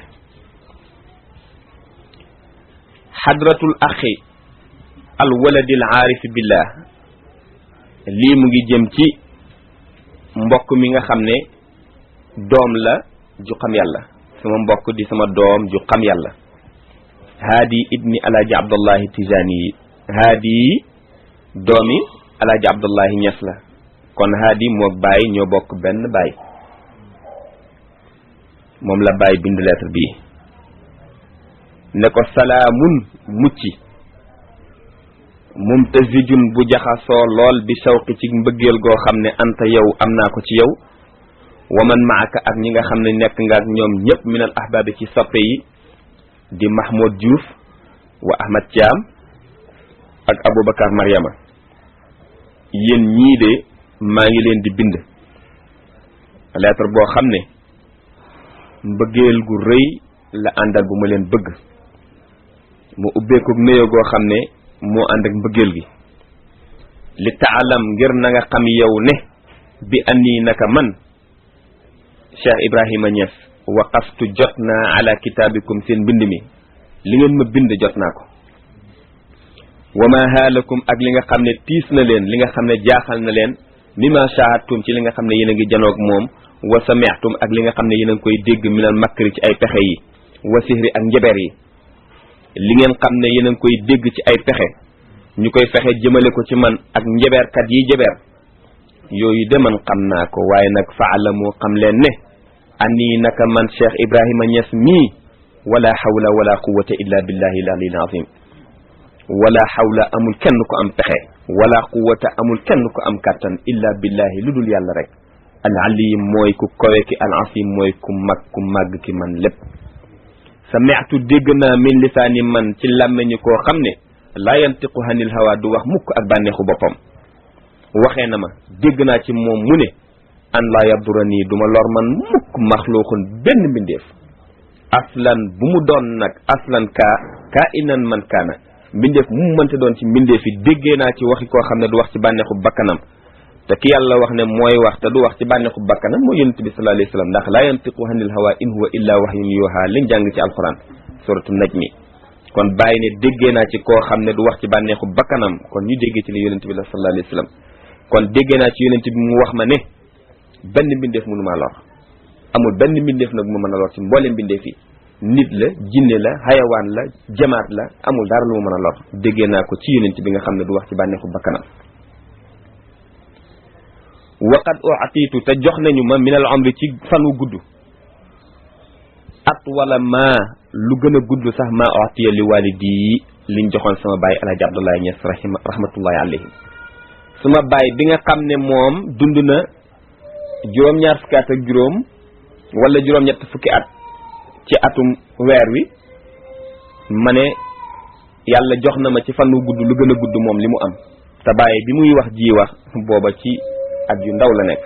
xadratul axi al waladil aarifi billah lii mu ngi jëm ci mbokk mi nga xam ne doom la ju xam yàlla sama mbokk di sama doom ju xam yàlla haadi ibni alaaji abdullahi tijaani yi haadi doomi alaaji abdullahi ñes la kon haadi moog baay ñoo bokk benn baay moom la baay bind lettre bii ne ko salaamun mucci mumtazijun bu jaxasoo lool bi shawqi ci mbëggeel goo xam ne anta yow am naa ko ci yow wa man maaka ak ñi nga xam ne nekk nga ak ñoom ñëpp minal ahbaabi ci soppe yi di Mahmoud Diouf wa Ahmad Thiam ak Aboubacar Mariama yéen ñii de maa ngi leen di bind lettre boo xam ne mbëggeel gu rëy la àndal bu ma leen bëgg mu ubbeeku néyo goo xam ne moo ànd ak mbëggeel gi li taalam ngir na nga xam yow ne bi anni naka man Cheikh Ibrahima Niass waqaftu jot naa ala kitaabikum seen mbind mi li ngeen ma bind jot naa ko wa ma haalakum ak li nga xam ne tiis na leen li nga xam ne jaaxal na leen mimma shahadtum ci li nga xam ne yéen a ngi janoog moom wa sami'tum ak li nga xam ne yéen a ngi koy dégg minal makri ci ay pexe yi wa sihri ak njaber yi li ngeen xam ne yéen a ngi koy dégg ci ay pexe ñu koy fexe jëmale ko ci man ak njaberkat yi jaber yooyu de man xam naa ko waaye nag faalamu xam leen ne ani naka man Cheikh Ibrahima Niass mii wala hawla wala quwwata illa billahi al-aliyyil azim wala hawla amul kenn ko am pexe wala quwwata amul kenn ko am kàttan illa billahi lu dul yàlla rek al-aliyyim mooy ku kowe ki al-azim mooy ku mag ku màgg ki man lépp sami'tu dégg naa min lisaani man ci làmmeñu koo xam ne laa yantiqu hanil hawa du wax mukk ak bànneexu boppam waxee na ma dégg naa ci moom mu ne an laa yadurani du ma lor man mukk maxluuqun benn mbindeef aslan bu mu doon nag aslan kaa inan man kaana mbindeef mu mënte doon ci mbindeef yi déggee naa ci waxi koo xam ne du wax ci bànneexu bakkanam te ki yàlla wax ne mooy wax te du wax ci bànneexu bakkanam mooy yonent bi sallallahu alayhi wasallam ndax laa yantiqu hanil hawa in huwa illa wahyun yuha liñ jàng ci alquran suratu najmi kon bàyyi ne déggee naa ci koo xam ne du wax ci bànneexu bakkanam kon ñu déggee ci li yonent bi la sallallahu alayhi wasallam kon déggee naa ci yonent bi mu wax ma ne benn mbindeef mënu maa lor amul benn mbindeef nag mu mën a lor ci mboolem mbindeef yi nit la jinne la xayawaan la jamaat la amul dara lu mu mën a lor déggee naa ko ci yonent bi nga xam ne du wax ci bànneexu bakkanam waqad u'titu te jox nañu ma min al umri ci fanu gudd at wala ma lu gën a gudd sax ma u'tiya li walidi liñ joxoon sama baay Alaaji Abdoulaye Niass rahmatullahi alayhi sama baay bi nga xam ne moom dund na juróom-ñaar fukki at ak juróom wala juróom-ñett fukki at ci atum weer wi ma ne yàlla jox na ma ci fanu gudd lu gën a gudd moom li mu am te baay bi muy wax ji wax booba ci at yu ndaw la nekk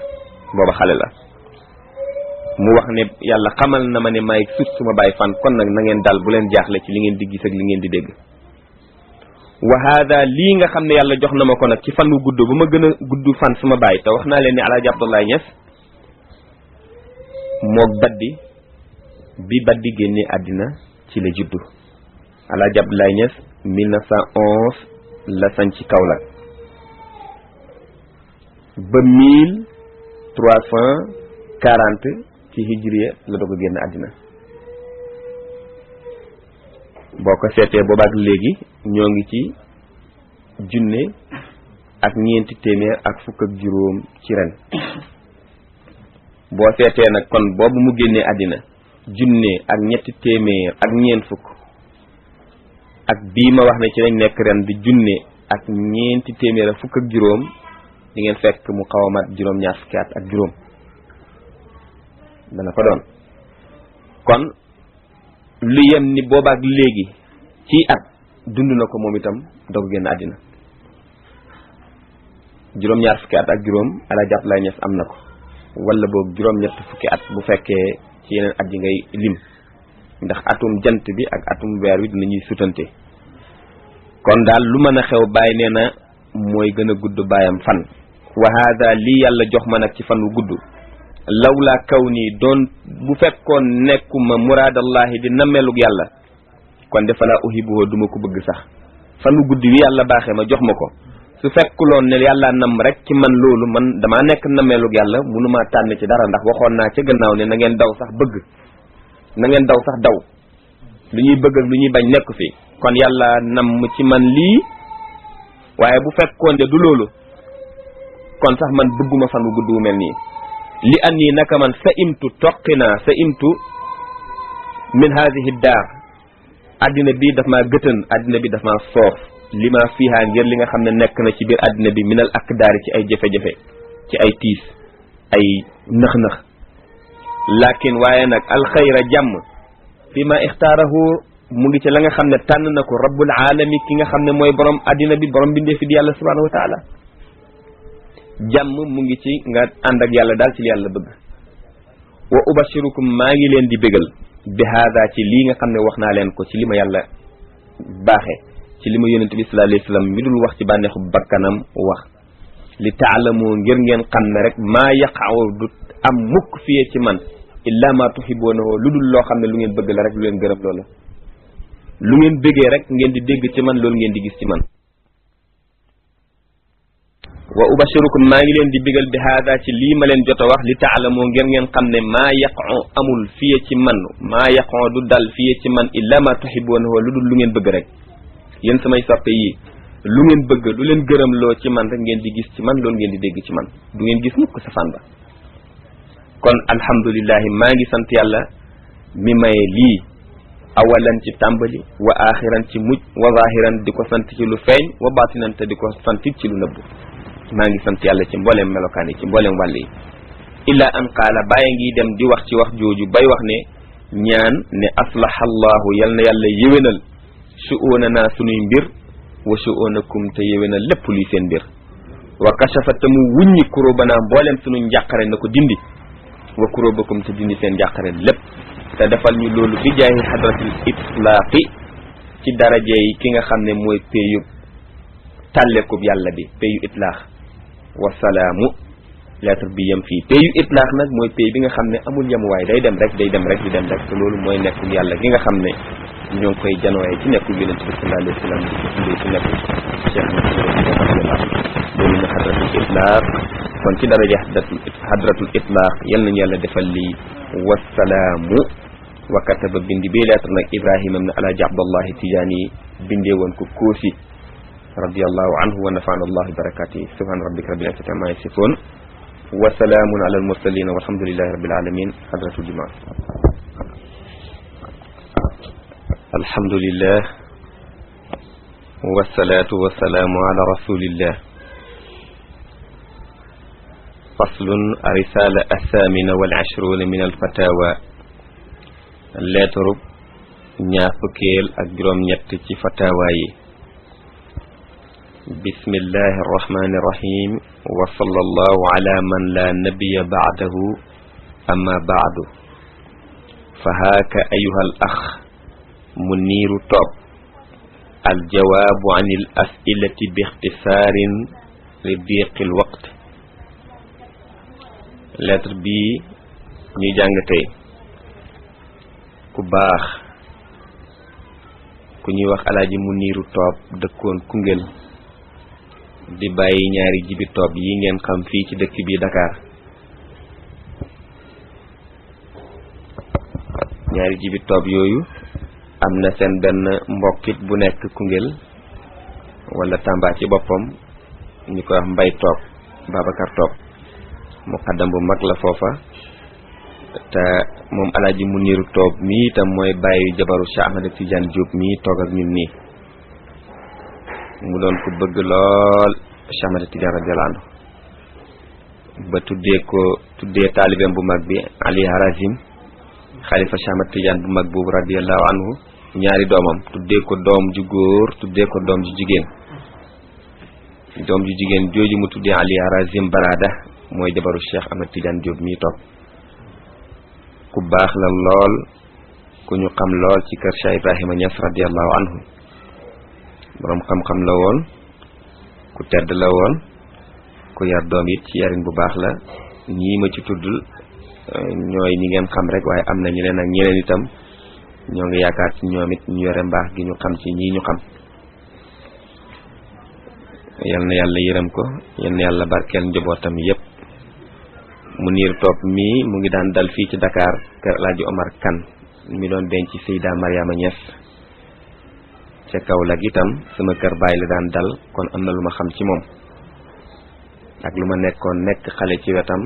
booba xale la mu wax ne yàlla xamal na ma ne may sut suma baay fan kon nag na ngeen dal bu leen jaaxle ci li ngeen di gis ak li ngeen di dégg wa hada lii nga xam ne yàlla jox na ma ko nag ci fan wu gudd ba ma gën a gudd fan suma baay te wax naa leen ne Alaaji Abdoulaye Niass moog baddi bi baddi génnee àddina ci la juddu Alaaji Abdoulaye Niass 1911 la sañ ci Kaolack ba 1340 ci hijriya la doog a génn àddina boo ko seetee boobaak léegi ñoo ngi ci junne ak ñeenti téeméer ak fukk ak juróom ci ren boo seetee nag kon boobu mu génnee àddina junne ak ñetti téeméer ak ñeent fukk ak bii ma wax ne ci lañ nekk ren di junne ak ñeenti téeméer ak fukk ak juróom di ngeen fekk mu xaw a mat juróom-ñaar fukki at ak juróom dana ko doon kon lu yem ni boobaak léegi ci at dund na ko moom itam doog génn àddina juróom-ñaar fukki at ak juróom Alaaji Abdoulaye Niass am na ko wala boog juróom-ñett fukki at bu fekkee ci yeneen at yi ngay lim ndax atum jant bi ak atum weer wi dinañuy sutante kon daal lu mën a xew bàyyi nee na mooy gën a gudd baayam fan wa hada lii yàlla jox ma nag ci fan wu gudd lawla kaw nii doon bu fekkoon nekkuma muraadallahi di nammeelug yàlla kon de fala uhibuhu duma ko bëgg sax fan wu gudd wi yàlla baaxee ma jox ma ko su fekkuloon ne yàlla nam rek ci man loolu man damaa nekk nammeelug yàlla mënumaa tànn ci dara ndax waxoon naa ca gannaaw ne na ngeen daw sax bëgg na ngeen daw sax daw lu ñuy bëgg ak lu ñuy bañ nekk fi kon yàlla nam ci man lii waaye bu fekkoon de du loolu kon sax man bëgguma fan wu gudd wu mel nii li an nii naka man sa imtu toqinaa sa imtu min haadihi daar addina bi daf maa gëtën addina bi daf maa soof li ma fiihaa ngir li nga xam ne nekk na ci biir addina bi minal akdaari ci ay jafe-jafe ci ay tiis ay nëx-nëx lakin waaye nag alxayra jàmm fi ma ixtaarahu mu ngi ci la nga xam ne tànn na ko rabbul aalami ki nga xam ne mooy borom addina bi borom bindee fi di yàlla subhanahu wa taala jàmm mu ngi ci nga ànd ak yàlla daal ci li yàlla bëgg wa ubashirukum maa ngi leen di bégal bi haada ci lii nga xam ne wax naa leen ko ci li ma yàlla baaxe ci li ma yonente bi sallallahu alayhi wasallam mi dul wax ci bànneexu bakkanam wax li taalamoo ngir ngeen xam ne rek maa yaqaw du am mukk fiyee ci man illa ma tuhibbunahu lu dul loo xam ne lu ngeen bëgg la rek lu leen gërëm loola lu ngeen bëggee rek ngeen di dégg ci man loolu ngeen di gis ci man wa ubashirukum maa ngi leen di bégal bi haada ci lii ma leen jot a wax li taalamoo ngir ngeen xam ne maa yaqo amul fiye ci man maa yaqo du dal fiye ci man illa ma tuhibbunahu lu dul lu ngeen bëgg rek yéen samay soppe yi lu ngeen bëgg lu leen gërëm loo ci man rek ngeen di gis ci man loolu ngeen di dégg ci man du ngeen gis mukk safaan ba kon alhamdulillahi maa ngi sant yàlla mi maye lii awalan ci tàmbali wa axiran ci mujj wa zahiran di ko sant ci lu feeñ wa batinan te di ko sant ci lu nëbbu maa ngi sant yàlla ci mbooleem melokaan yi ci mbooleem wàll yi illa an qaala bàyyi ngi dem di wax ci wax jooju bay wax ne ñaan ne aslaha allahu yal na yàlla yéwénal su'unana sunuy mbir wa su'unakum te yéwénal lépp luy seen mbir wa kashafa te mu wuññi kurubana mbooleem sunu njàqare na ko dindi wa kurubakum te dindi seen njàqare lépp te defal ñu loolu bi jaayi hadratil itlaaqi ci daraje yi ki nga xam ne mooy péyub tàllekub yàlla bi péyu itlaax wasalaamu lettre bi yem fii péyu itlaax nag mooy péy bi nga xam ne amul yemuwaay day dem rek di dem rek te loolu mooy nekkul yàlla gi nga xam ne ñoo ngi koy janooye ci nekkul yonent bi sallallahu alayhi wa sallam di ci nekkul cheikh loolu na hadratul itlaax kon ci daraje hadratul itlaax yal nañu yàlla defal lii wasalaamu wa kataba bindi bi lettre nag Ibrahima ibn Alaaji Abdallahi Tijaani bindee woon ko Koosi radiyallahu anhu wa nafa'ana Allahu barakatihi subhana rabbika rabbil izzati amma yasifun wa salamun ala al mursalin walhamdulillahi rabbil alamin hadratul jumaa alhamdulillah wassalatu wassalamu ala rasulillah faslun risala athamina wal ashruna min al fatawa lettre ñaar fukkeel ak juróom ñett ci fatawa yi bismillahi arrahmani irrahim wa sallallahu ala man la nabiya ba'dahu amma ba'du fa haaka ayuha al ax muniiru Top aljawaabu an al as'ilati bi ixtisaarin li diiqi al waqt lettre bi ñuy jàng tey ku baax ku ñuy wax alaaji muniiru Top dëkkoon Koungheul di bàyyi ñaari jibi Top yi ngeen xam fii ci dëkk bi Dakar ñaari jibi Top yooyu am na seen benn mbokkit bu nekk Koungheul wala Tamba ci boppam ñu koy wax Mbay Top Babacar Top muqaddam bu mag la foofa te moom alaaji Muniru Top mii itam mooy bàyyi jabaru Cheikh Ahmed Tidiane Diop mii toog ak ñun nii mu doon ko bëgg lool Cheikh Ahmed Tidiane radiyallahu anhu ba tuddee taalibeem bu mag bi Ali Harazim xalifa Cheikh Ahmed Tidiane bu mag boobu radiyallahu anhu ñaari doomam tuddee ko doom ju góor tuddee ko doom ju jigéen jooju mu tuddee Ali Harazim Barada mooy jabaru Cheikh Ahmed Tidiane Diop mii toog ku baax la lool ku ñu xam lool ci kër Cheikh Ibrahima Niass radiyallahu anhu borom xam-xam la woon ku tedd la woon ku yar doom it ci yarin bu baax la ñii ma ci tudd ñooy ñi ngeen xam rek waaye am na ñeneen ak ñeneen itam ñoo ngi yaakaar ci ñoom it ñu yore mbaax gi ñu xam ci ñii ñu xam yal na yàlla yërëm ko yal na yàlla barkeel njabootam yépp Munir Top mii mu ngi daan dal fii ci Dakar kër Alaaji Omar Kan mi doon denc Seyda Mariama Niass ca Kaolack itam sama kër baay la daan dal kon am na lu ma xam ci moom ak lu ma nekk xale ci wetam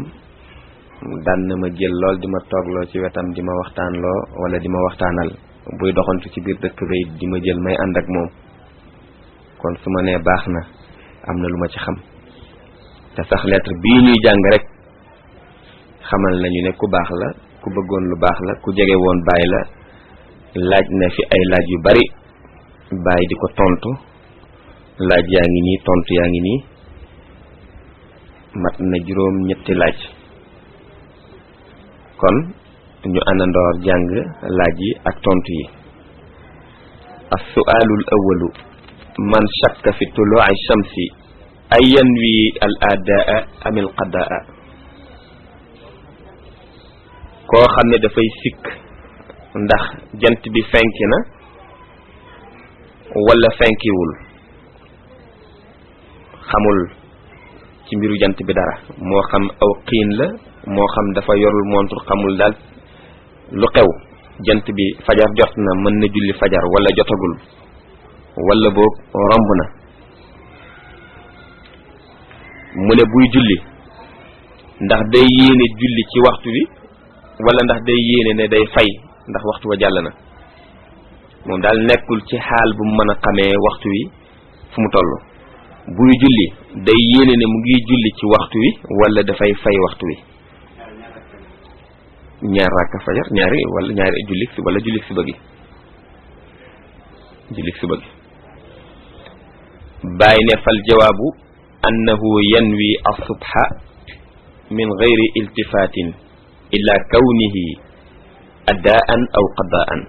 daan na ma jël lool di ma toogloo ci wetam di ma waxtaanloo wala di ma waxtaanal buy doxantu ci biir dëkk bay di ma jël may ànd ak moom kon su ma nee baax na am na lu ma ci xam te sax lettre bii ñuy jàng rek xamal nañu ne ku baax la ku bëggoon lu baax la ku jege woon baay la laaj na fi ay laaj yu bari baay di ko tontu laaj yaa ngi nii tontu yaa ngi nii mat na juróom ñetti laaj kon ñu àndandoor jàng laaj yi ak tontu yi as-su'aalul awwalu man shakka fi tuluu'i shamsi ay yanwi al adaa am al qadaa koo xam ne dafay sikk ndax jant bi fenki na wala fenkiwul xamul ci mbiru jant bi dara moo xam aw xiin la moo xam dafa yorul montre xamul daal lu xew jant bi fajar jot na mën na julli fajar wala jotagul wala boog romb na mu ne buy julli ndax day yéene julli ci waxtu wi wala ndax day yéene ne day fay ndax waxtu wa jàll na moom daal nekkul ci xaal bu mu mën a xamee waxtu wi fu mu toll buy julli day yéene ne mu ngi julli ci waxtu wi wala dafay fay waxtu wi ñaar rakka fajar ñaari julli wala julli suba gi bàyyi ne fal jawaabu annahu yanwi as-subha min gayri iltifaatin ila kawnihi adaan aw qadaan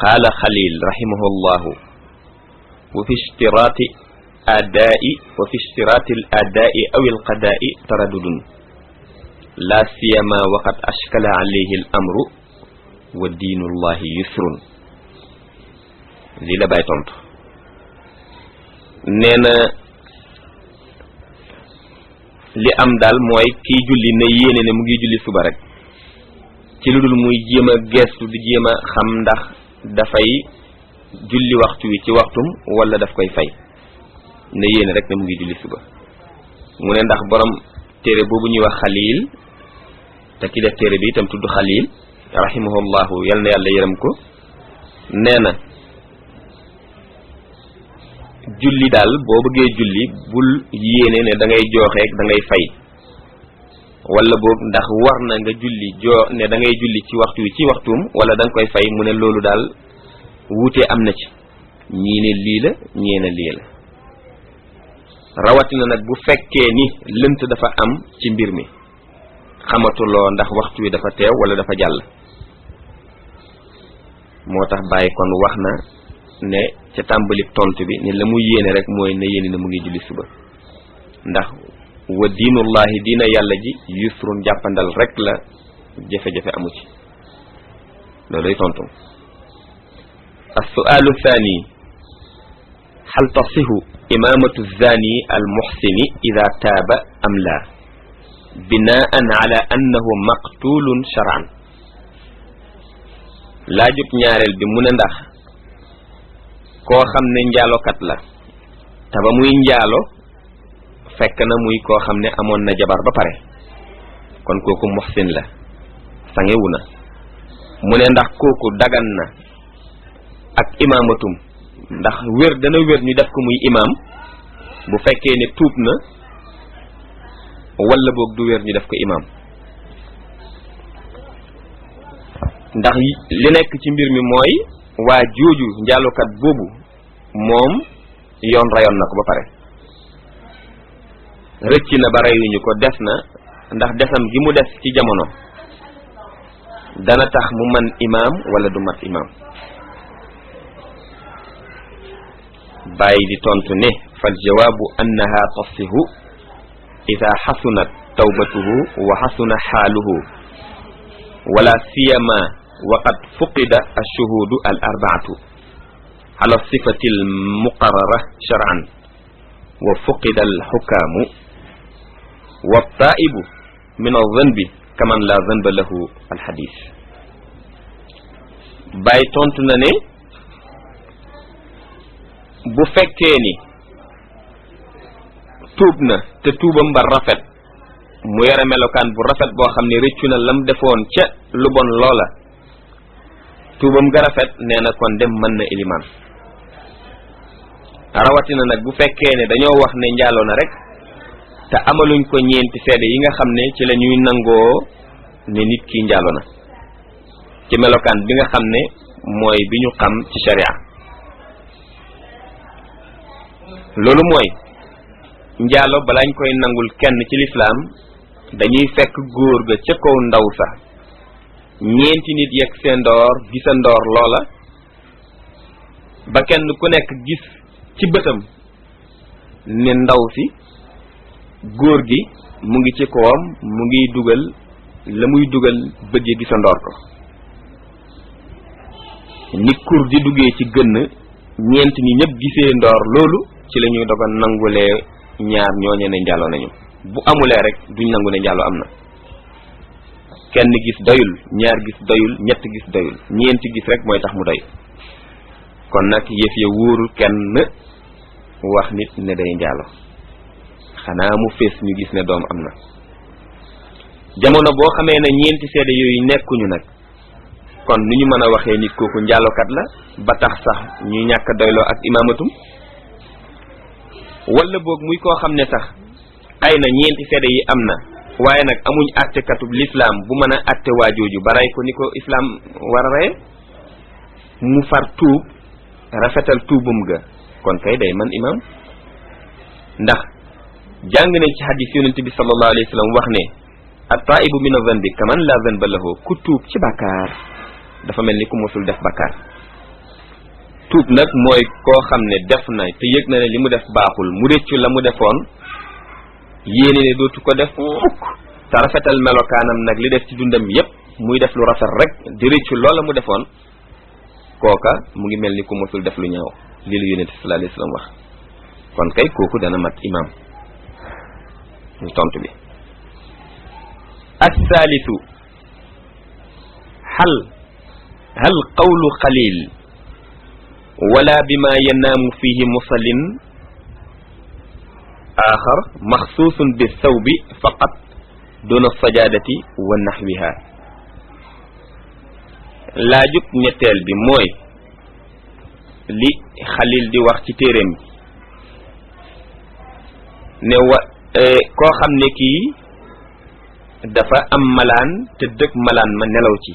qaala xalil rahimahullahu wa fi ishtiraati al-aadaa'i aw al-qadaa'i taraddudun laa siyama waqad ashkala alayhi al-amru wa diinullahi yusrun lii la bàyyi tontu nee na li am daal mooy kiy julli na yéene ne mu ngi julli suba rek ci lu dul muy jéem a geestu di jéem a xam ndax dafay julli waxtu wi ci waxtum wala daf koy fay na yéene rek ne mu ngi julli suba mu ne ndax borom téere boobu ñuy wax xalil te ki def téere bi itam tudd xalil rahimahullahu yal na yàlla yërëm ko nee na julli daal boo bëggee julli bul yéene ne da ngay jooxeek da ngay fay wala boog ndax war na nga julli ne da ngay julli ci waxtu wi ci waxtum wala da nga koy fay mu ne loolu daal wuute am na ci ñii ne lii la ñee ne lii la rawatina nag bu fekkee ni lënt dafa am ci mbir mi xamatuloo ndax waxtu wi dafa teew wala dafa jàll moo tax bàyyi kon wax na ne ca tàmbali tontu bi ne la muy yéene rek mooy na yéene ne mu ngi julli suba ndax wa diinullahi diina yàlla ji yusrun jàppandal rek la jafe-jafe amu ci looluy tontu as-su'aalu thani hal tasihu imamatu zani al muhsini ida taaba am la binaan ala annahu maqtulun shar'an laajub ñaareel bi mu ne ndax koo xam ne njaalokat la te ba muy njaalo fekk na muy koo xam ne amoon na jabar ba pare kon kooku muhsin la sangewu na mu ne ndax kooku dagan na ak imaamatum ndax wér dana wér ñu def ko muy imaam bu fekkee ne tuub na wala boog du wér ñu def ko imaam ndax li nekk ci mbir mi mooy waa jooju njaalokat boobu moom yoon rayoon na ko ba pare rëcc na ba reyuñu ko des na ndax desam gi mu des ci jamono dana tax mu man imaam wala du mat imaam bàyyi di tontu ne fal jawaabu annaha tasihu ida xasunat tawbatuhu wa xasuna xaaluhu wala siyama waqad fuqida alshuhudu al arbaatu ala sifati almuqarrara shar'an wa fuqida alxukaamu wa taibu min alzanbi kaman la zanba lahu alxadis. bàyyi tontu na ne bu fekkee ni tuub na te tuubam ba rafet mu yore melokaan bu rafet boo xam ne rëccu na lam defoon ca lu bon loola tuubam ga rafet nee na kon dem mën na ilimaan. rawatina nag bu fekkee ne dañoo wax ne njaaloo na rek te amaluñ ko ñeenti seede yi nga xam ne ci la ñuy nangoo ne nit ki njaaloo na ci melokaan bi nga xam ne mooy bi ñu xam ci sharia. loolu mooy njaalo balaañ koy nangul kenn ci lislaam dañuy fekk góor ga ca kaw ndaw sa ñeenti nit yegg seen ndoor gisa ndoor loola ba kenn ku nekk gis ci bëtam ne ndaw si góor gi mu ngi ci kawam mu ngi dugal la muy dugal bët yi gisa ndoor ko ni kur di duggee ci gënn ñeenti ni ñëpp gisee ndoor loolu ci la ñuy dogal nangulee ñaar ñooñe ne njaaloo nañu. bu amulee rek duñ nangu ne njaaloo am na. kenn gis doyul, ñaar gis doyul, ñett gis doyul, ñeenti gis rek mooy tax mu doy. kon nag yëf ya wóorul kenn wax nit ne day njaaloo xanaa mu fees ñu gis ne doom am na. jamono boo xamee ne ñeenti seede yooyu nekkuñu nag kon nu ñu mën a waxee nit kooku njaalokat la ba tax sax ñu ñàkk doyloo ak imaamatum. wala boog muy koo xam ne sax ay na ñeenti seede yi am na waaye nag amuñ àttekatub lislaam bu mën a àtte waajooju ba rey ko ni ko islaam war a reye mu far tuub rafetal tuubum ga kon kay day man imaam. ndax jàng nañ ci xadis yonent bi sallallahu alayhi wa sallam wax ne at-taa'ibu min az-zanbi kaman la zanba lahu ku tuub ci bàkkaar dafa mel ni ku mosul def bàkkaar. tuub nag mooy koo xam ne def na te yëg na ne li mu def baaxul mu réccu la mu defoon yéene ne dootu ko def mukk te rafetal melokaanam nag li def ci dundam yépp muy def lu rafet rek di réccu loola mu defoon kooka mu ngi mel ni ku mosul def lu ñaaw lii la yonent sallallahu alayhi wasallam wax. kon kay kooku dana mat imaam. ñu tontu bi as-saalisu hal qawlu xalil wala bima yanaamu fihi musallin axar maxsuusun bi thawbi faqat duna sajaadati wa naxwiha. laajub ñetteel bi mooy li xalil di wax ci téeréem ne koo xam ne kii dafa am malaan te dëkk malaan ma nelaw ci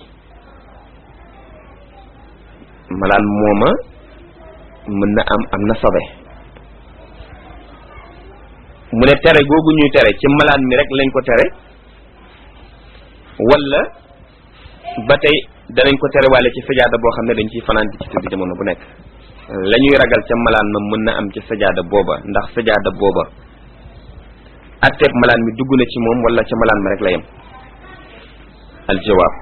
malaan mooma mën na am na sobe mu ne tere googu ñuy tere ci malaan mi rek lañ ko tere wala ba tey danañ ko tere wàlle ci sajaada boo xam ne dañ ciy fanaan ci tëdd jamono bu nekk. la ñuy ragal ca malaan ma mën na am ci sajaada booba ndax sajaada booba atteeb malaan mi dugg na ci moom wala ca malaan ma rek la yem. aljawaab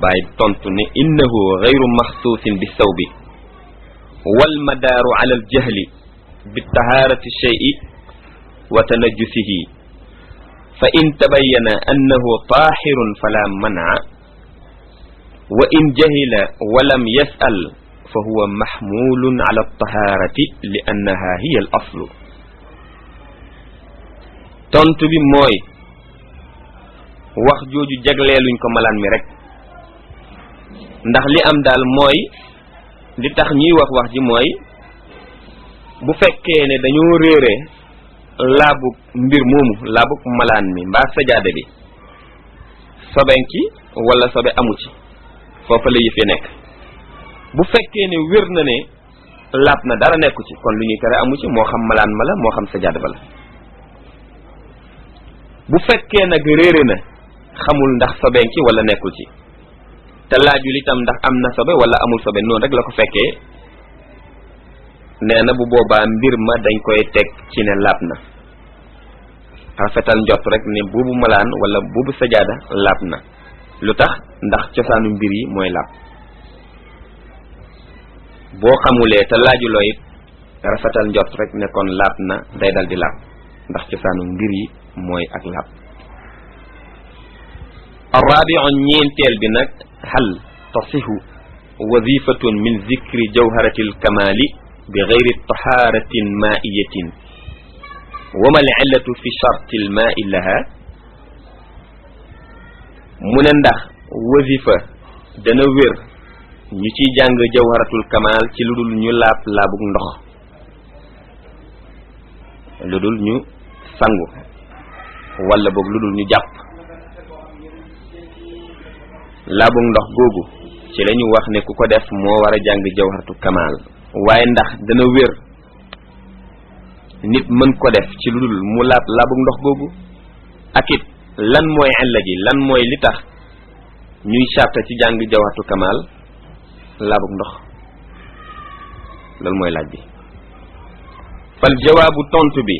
bàyyi tontu ne innahu gayru maxsuusin bi sawbi wal madaaru ala aljahli bi tahaarati shay'i wa tanajjusihi fa in tabayyana annahu taahirun fala man'a wa in jahila wa lam yas'al fa huwa mahmulun ala altahaarati li annaha hiya al aslu. tontu bi mooy wax jooju jagleeluñ ko malaan mi rek ndax li am daal mooy li tax ñuy wax ji mooy bu fekkee ne dañoo réere laabug mbir moomu laabug malaan mi mbaa sajaada bi soben ci wala sobe amu ci foofa la yëf yi nekk. bu fekkee ne wér na ne laab na dara nekku ci kon lu ñuy tere amu ci moo xam malaan ma la moo xam sajaada ba la. bu fekkee nag réere na xamul ndax soben ci wala nekkul ci te laajul itam ndax am na sobe wala amul sobe noonu rek la ko fekkee nee na bu boobaa mbir ma dañ koy teg ci ne laab na rafetal njott rek ne boobu malaan wala boobu sajaada laab na lu tax ndax cosaanu mbir yi mooy laab boo xamulee te laajuloo it rafetal njott rek ne kon laab na day dal di laab ndax cosaanu mbir yi mooy ak laab arrabiu ñeenteel bi nag hal tasihu wazifatun min zikri jawharatil kamali bi gayri taharatin maiyatin wa ma al-illatu fi shartil ma'i laha mu ne ndax wazifa dana wér ñu ciy jàng jawharatul kamal ci lu dul ñu laabug ndox lu dul ñu sangu wala boog lu dul ñu jàpp laabug ndox googu ci la ñu wax ne ku ko def moo war a jàng jawharatul kamal waaye ndax dana wér nit mën ko def ci lu dul mu laabug ndox googu ak it lan mooy illa ji lan mooy li tax ñuy sarta ci jàng jawharatul kamal laabug ndox loolu mooy laaj bi fal jawaabu tontu bi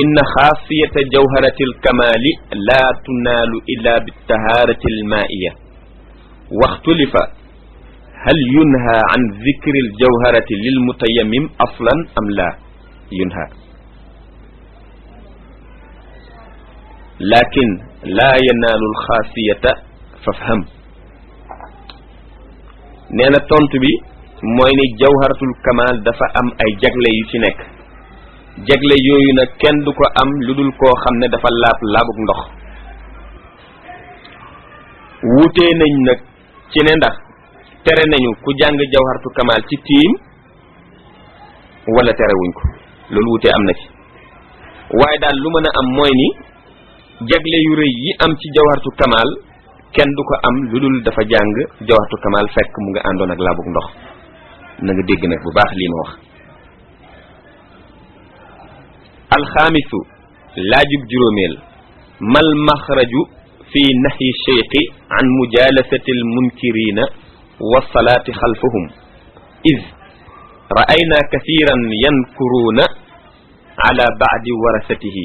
inna xaasiyata jawharatil kamali laa tunaalu illa bi tahaaratil maaiya waxtulifa hal yunha an zikril jawharati lil mutayammim aslan am la yunha lakin laa yanaalu alxaasiyata fafham nee na tontu bi mooy ni jawharatul kamal dafa am ay jagle yu ci nekk jagle yooyu nag kenn du ko am lu dul koo xam ne dafa laabug ndox wutee nañ nag ci ne ndax tere nañu ku jàng jawharatul kamal ci tiim wala terewuñ ko loolu wutee am na ci waaye daal lu mën a am mooy ni jagle yu rëy yi am ci jawharatul kamal kenn du ko am lu dul dafa jàng jawharatul kamal fekk mu nga àndoon ak laabug ndox na nga dégg nag bu baax lii ma wax alxaamisu laajub juróomeel mal maxraju fi nahyi cheikhi an mujalasati almunkirina wasalaati xalfahum iz ra'ayna kathiran yankuruuna ala baadi warasatihi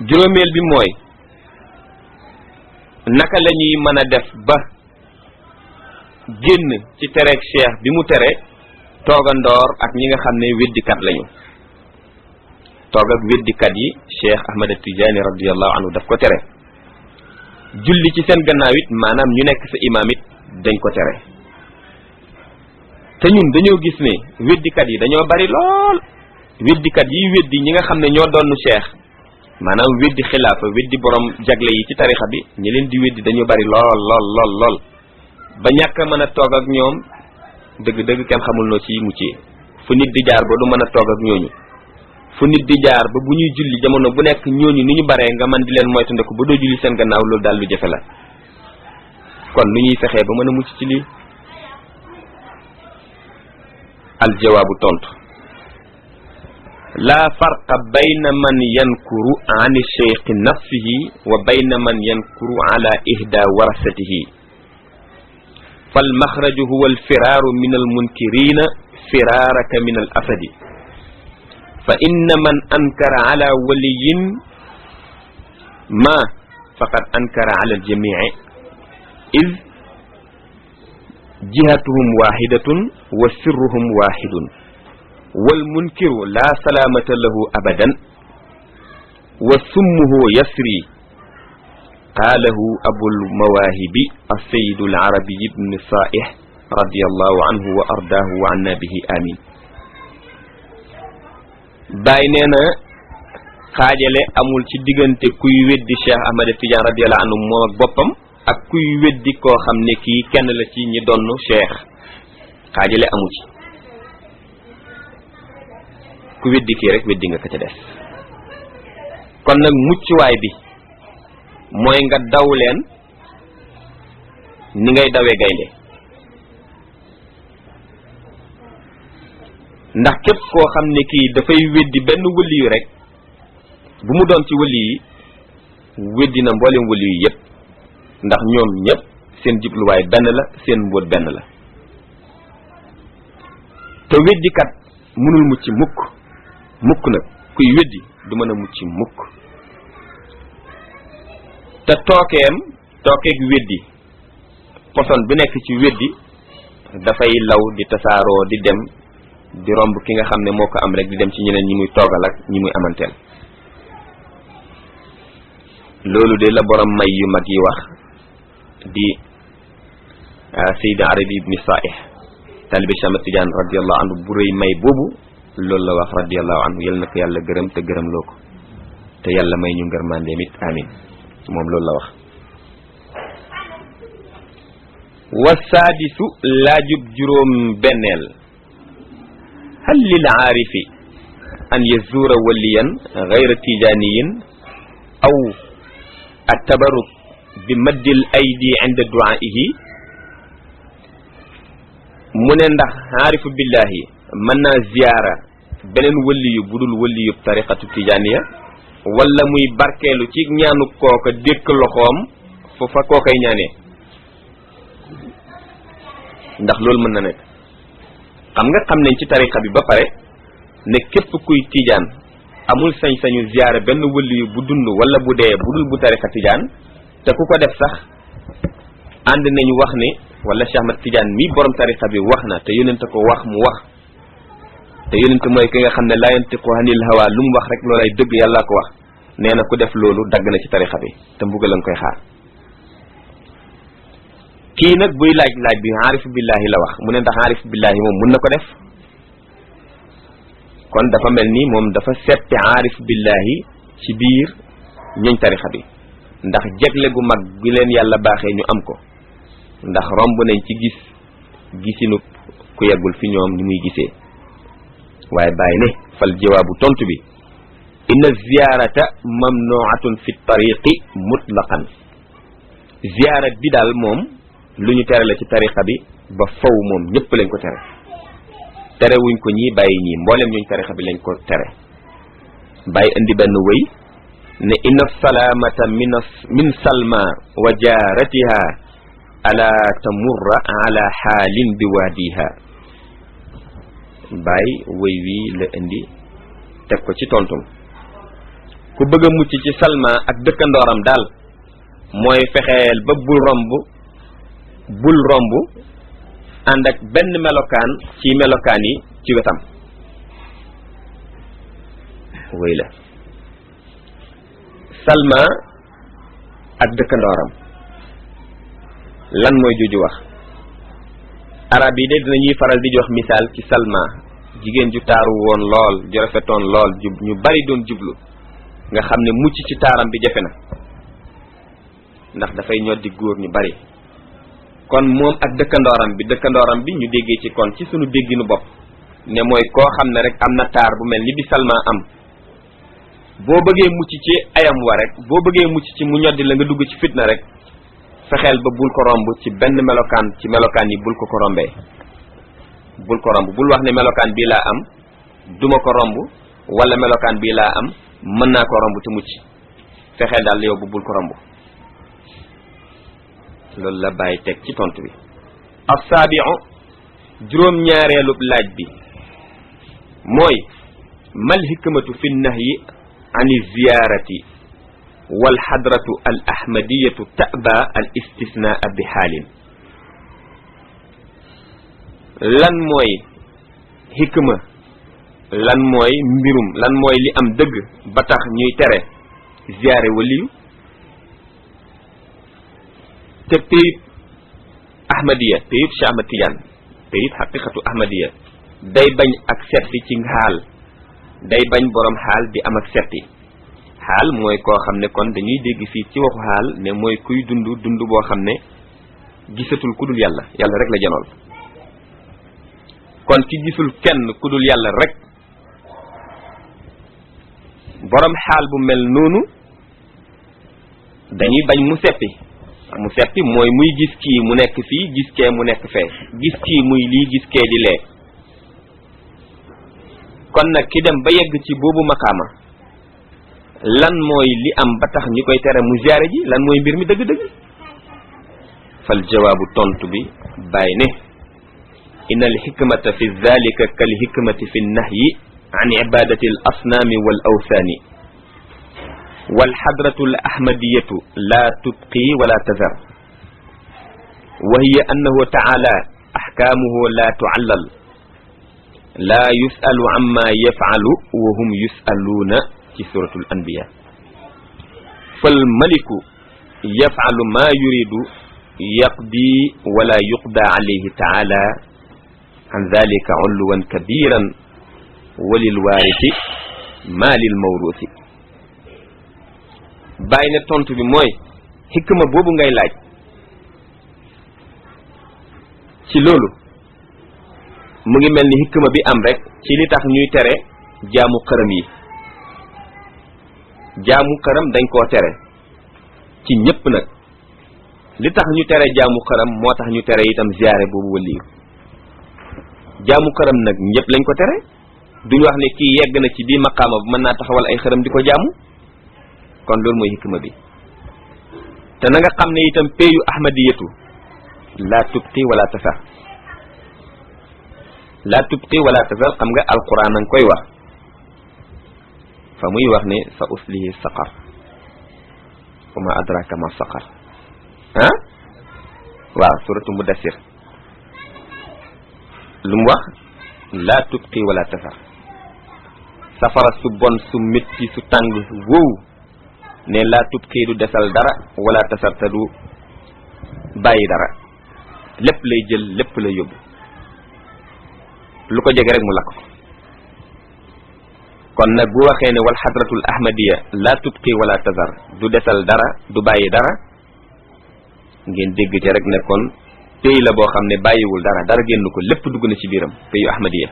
juróomeel bi mooy naka la ñuy mën a def ba génn ci tereeg cheikh bi mu tere toogandoor ak ñi nga xam ne weddikat lañu toog ak weddikat yi cheikh Ahmad Tijaani radiyallahu anhu daf ko tere julli ci seen gannaaw it maanaam ñu nekk sa imaam it dañ ko tere te ñun dañoo gis ne weddikat yi dañoo bari lool weddikat yi weddi ñi nga xam ne ñoo doonu cheikh maanaam weddi xilaafa weddi borom jagle yi ci tarixa bi ñi leen di weddi dañoo bari lool ba ñàkk a mën a toog ak ñoom dëgg-dëgg kenn xamul noo ci muccee fu nit di jaar ba du mën a toog ak ñooñu fu nit di jaar ba bu ñuy julli jamono bu nekk ñooñu ni ñu baree nga mën di leen moytandiku ba doo julli seen gannaaw loolu daal lu jafe la kon nu ñuy fexee ba mën a mucc ci lii aljawaabu tontu laa farqa bayna man yankuru an cheikhi nafsihi wa bayna man yankuru ala ihda warasatihi fal maxraju huwa alfiraaru min almunkirina firaaraka min al asadi fa inna man ankara ala waliyin ma faqad ankara ala aljamii id jihatuhum waxidatun wa sirruhum waxidun walmunkiru la salaamata lahu abadan wa summuhu yasri qaalahu abul mawaahibi assayidu alarabi ibn saih radiyallahu anhu wa ardaahu wa anna bihi amin Baay nee na xaajale amul ci diggante kuy weddi Cheikh Ahmad Tidiane radiyallahu anhu moom ak boppam ak kuy weddi koo xam ne kii kenn la ci ñi donn Cheikh xaajale amu ci ku weddi kii rek weddi nga ka ca des kon nag muccuwaay bi mooy nga daw leen ni ngay dawee gaynde ndax képp koo xam ne kii dafay weddi benn wëli yu rek bu mu doon ci wëli yi weddi na mboolem wëli yu yépp ndax ñoom ñépp seen jubluwaay benn la seen mbóot benn la te weddikat mënul mucc mukk nag kuy weddi du mën a mucc mukk te tookeeg weddi poson bi nekk ci weddi dafay law di tasaaroo di dem di romb ki nga xam ne moo ko am rek di dem ci ñeneen ñi muy toogal ak ñi muy amanteel loolu de la borom may yu mag yi wax di Sayyid Arabi ibn Sa'ih talibi Cheikh Ahmad Tidiane radiyallahu anhu bu rëy may boobu loolu la wax radiyallahu anhu yal na ko yàlla gërëm te gërëm loo ko te yàlla may ñu ngërmandeem it amin moom loolu la wax wasaadisu laajub juróom benneel hal lil aarifi an yazuura waliyan gayra tijaaniyin aw attabaruk bi maddil aydi inda du'aihi mu ne ndax aarifu billahi mën naa ziyaara beneen waliyu budul waliyub tariqatu tijaaniya wala muy barkeelu ci ñaanu kooka dékk loxoom fu fa kookay ñaanee ndax loolu mën na nekk xam nañ ci tariqa bi ba pare ne képp kuy tijaan amul sañ-sañu ziyaara benn waliyu bu dund wala bu dee budul bu tariqa tijaan te ku ko def sax ànd nañu wax ne wala Cheikh Ahmad Tidiane mi borom tariqa bi wax na te yonent ko wax mu wax te yonent mooy ki nga xam ne laa yantiqu anil hawa lu mu wax rek loolay dëgg yàlla ko wax nee na ku def loolu dagg na ci tariqa bi te mbugal lañ koy xaar kii nag buy laaj bi aarifu billahi la wax mu ne ndax aarifu billahi moom mun na ko def kon dafa mel ni moom dafa seppi aarifu billahi ci biir ñeñ tariqa bi ndax jegle gu mag gi leen yàlla baaxee ñu am ko ndax romb nañ ci gisinu ku yeggul fi ñoom ni muy gisee waaye bàyyi ne fal jawaabu tontu bi inna ziyarata mamnuatun fi tariqi mutlaqan ziyaara bi daal moom lu ñu tere la ci tariqa bi ba faw moom ñëpp lañ ko tere wuñ ko ñii bàyyi ñii mboolem ñuñ tariqa bi lañ ko tere bàyyi indi benn wëy ne inna salamata min salma wa jaaratiha ala tamurra ala xaalin bi waadiha bàyyi wëy wi la indi teg ko ci tontum ku bëgg a mucc ci salma ak dëkkandooram daal mooy fexeel ba bul romb ànd ak benn melokaan ci melokaan yi ci wetam wëy la salma ak dëkkandooram lan mooy juju wax arab yi de dinañuy faral di jox misaal ci salma jigéen ju taaru woon lool ju rafetoon lool ñu bari doon jublu nga xam ne mucc ci taaram bi jafe na ndax dafay ñoddi góor ñu bari kon moom ak dëkkandooram bi ñu déggee ci kon ci sunu dégginu bopp ne mooy koo xam ne rek am na taar bu mel ni bi salma am boo bëggee mucc ci ayam wa rek boo bëggee mucc ci mu ñoddi la nga dugg ci fitna rek fexeel ba bul ko romb ci benn melokaan ci melokaan yi bul ko rombee bul ko romb bul wax ne melokaan bii laa am duma ko romb wala melokaan bii laa am mën naa ko romb te mucc fexeel daal yow bu bul ko romb loolu la bàyyi teg ci tontu bi as-sabi'u juróom-ñaareelub laaj bi mooy mal hikmatu fi nahyi ani ziyarati wal hadratu al ahmadiyatu ta'ba al istisnaa bi xaalin lan mooy hikma lan mooy mbirum lan mooy li am dëgg ba tax ñuy tere ziyaare waliyu te payib ahmadiya payib Cheikh Ahmad Tidiane payib xaqiqatu ahmadiya day bañ ak setti ci xaal day bañ borom xaal di am ak setti xaal mooy koo xam ne kon dañuy dégg fii ci waxu xaal ne mooy kuy dund boo xam ne gisatul ku dul yàlla rek la janool kon ki gisul kenn ku dul yàlla rek borom xaal bu mel noonu dañuy bañ mu seppi mooy muy gis kii mu nekk fii gis kee mu nekk fee gis kii muy lii gis kee di lee kon nag ki dem ba yegg ci boobu maqaama lan mooy li am ba tax ñi koy tere mu ziyaare ji lan mooy mbir mi dëgg-dëgg fal jawaabu tontu bi bàyyi ne inna alhikmata fi dhalika kalhikmati fi nnahyi an ibadati al asnami wal awthani والحضرة الأحمدية لا تبقي ولا تذر وهي أنه تعالى أحكامه لا تعلل لا يسأل عما يفعل وهم يسألون في سورة الأنبياء فالملك يفعل ما يريد يقضي ولا يقضى عليه تعالى عن ذلك علوا كبيرا وللوارث ما للموروث bàyyi ne tontu bi mooy xikma boobu ngay laaj ci loolu mu ngi mel ni xikma bi am rek ci li tax ñuy tere jaamu xërëm yi jaamu xërëm dañ koo tere ci ñépp nag li tax ñu tere jaamu xërëm moo tax ñu tere itam ziyaare boobu waliyu jaamu xërëm nag ñépp lañ ko tere duñu wax ne kii yegg na ci bii maqaama bu mën naa taxawal ay xërëm di ko jaamu kon loolu mooy hikma bi te na nga xam ne itam peyu ahmadiyatu la tubqi wala tasar la tubqi wala tasar xam nga alquran a nga koy wax fa muy wax ne sa uslihi saqar wa ma adraka ma saqar ah waaw suratu mudassir lu mu wax la tubqi wala tasar safara su bon su métti su tàng wow ne laa tubqi du desal dara wala tasarta du bàyyi dara lépp lay jël lépp lay yóbbu lu ko jege rek mu lakk ko kon nag bu waxee ne wal xadratul ahmadiya laa tubqi wala tasar du desal dara du bàyyi dara ngeen dégg ci rek ne kon pays la boo xam ne bàyyiwul dara dara génn ko lépp dugg na ci biiram pays ahmadiya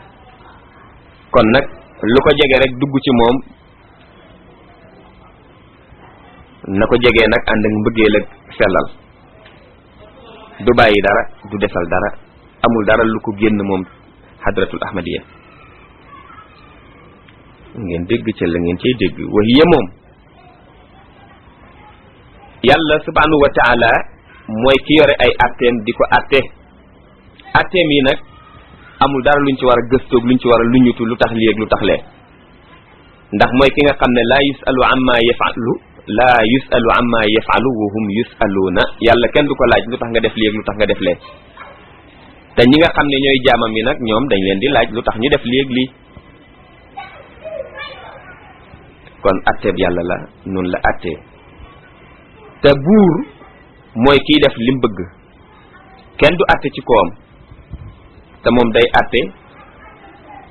kon nag lu ko jege rek dugg ci moom na ko jegee nag ànd ak mbëggeel ak sellal du bàyyi dara du desal dara amul dara lu ko génn moom hadratul ahmadiya ngeen dégg ca la ngeen cay dégg wahiya moom yàlla subhanahu wa taala mooy ki yore ay atteem di ko atte atteem yi nag amul dara luñ ci war a gëstoog luñ ci war a luñutu lu tax lii ak lu tax lee ndax mooy ki nga xam ne laa yusalu amma yafalu laa yusalu amma yafalu wa hum yusaluuna yàlla kenn du ko laaj lu tax nga def lii ak lu tax nga def lee te ñi nga xam ne ñooy jaamam yi nag ñoom dañ leen di laaj lu tax ñu def lii ak lii kon atteeb yàlla la noonu la attee te buur mooy kiy def lim bëgg kenn du atte ci kawam te moom day atte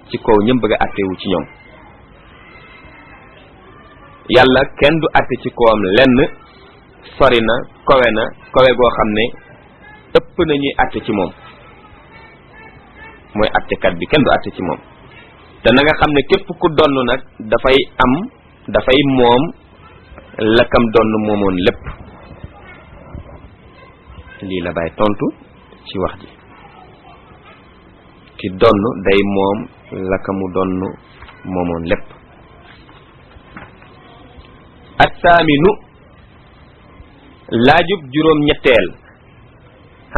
ci kaw ñëm bëgg a attewu ci ñoom yàlla kenn du atte ci kawam lenn sori na kawe goo xam ne ëpp na ñuy atte ci moom mooy attekat bi kenn du atte ci moom te na nga xam ne képp ku donn nag dafay moom la kam donn moomoon lépp lii la bàyyi tontu ci wax ji ki donn day moom la ka mu donn moomoon lépp assaaminu laajub juróom ñetteel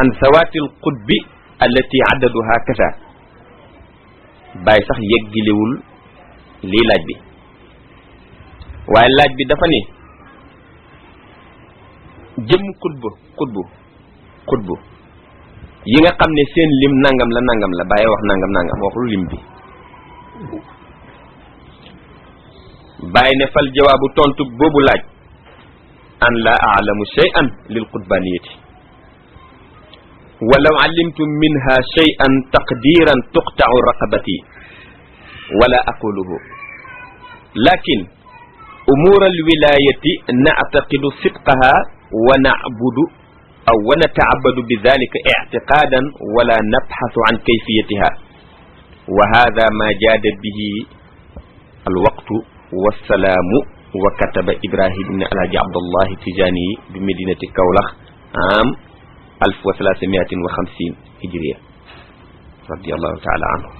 an zawaatil qutbi allati addaduha kasa bàyyi sax yeggilewul lii laaj bi waaye laaj bi dafa ni jëm xutbu yi nga xam ne seen lim nangam la bàyyi wax nangam waxul lim bi bàyyi ne fal jawaabu tontu boobu laaj an la aalamu shay'an lil qutbaniyati walaw alimtu minha shay'an taqdiran tuqta'u raqabati wala aquluhu lakin umur alwilayati na'taqidu sidqaha wa na'budu aw wa nata'abbadu bidhalika i'tiqadan wala nabhathu an kayfiyatiha wa hadha ma jada bihi alwaqtu wassalamu wa kataba Ibrahim ibn Alhaji Abdullah Tijani bi medinati Kawlax am 1350 hijriya radiyallahu ta'ala anhu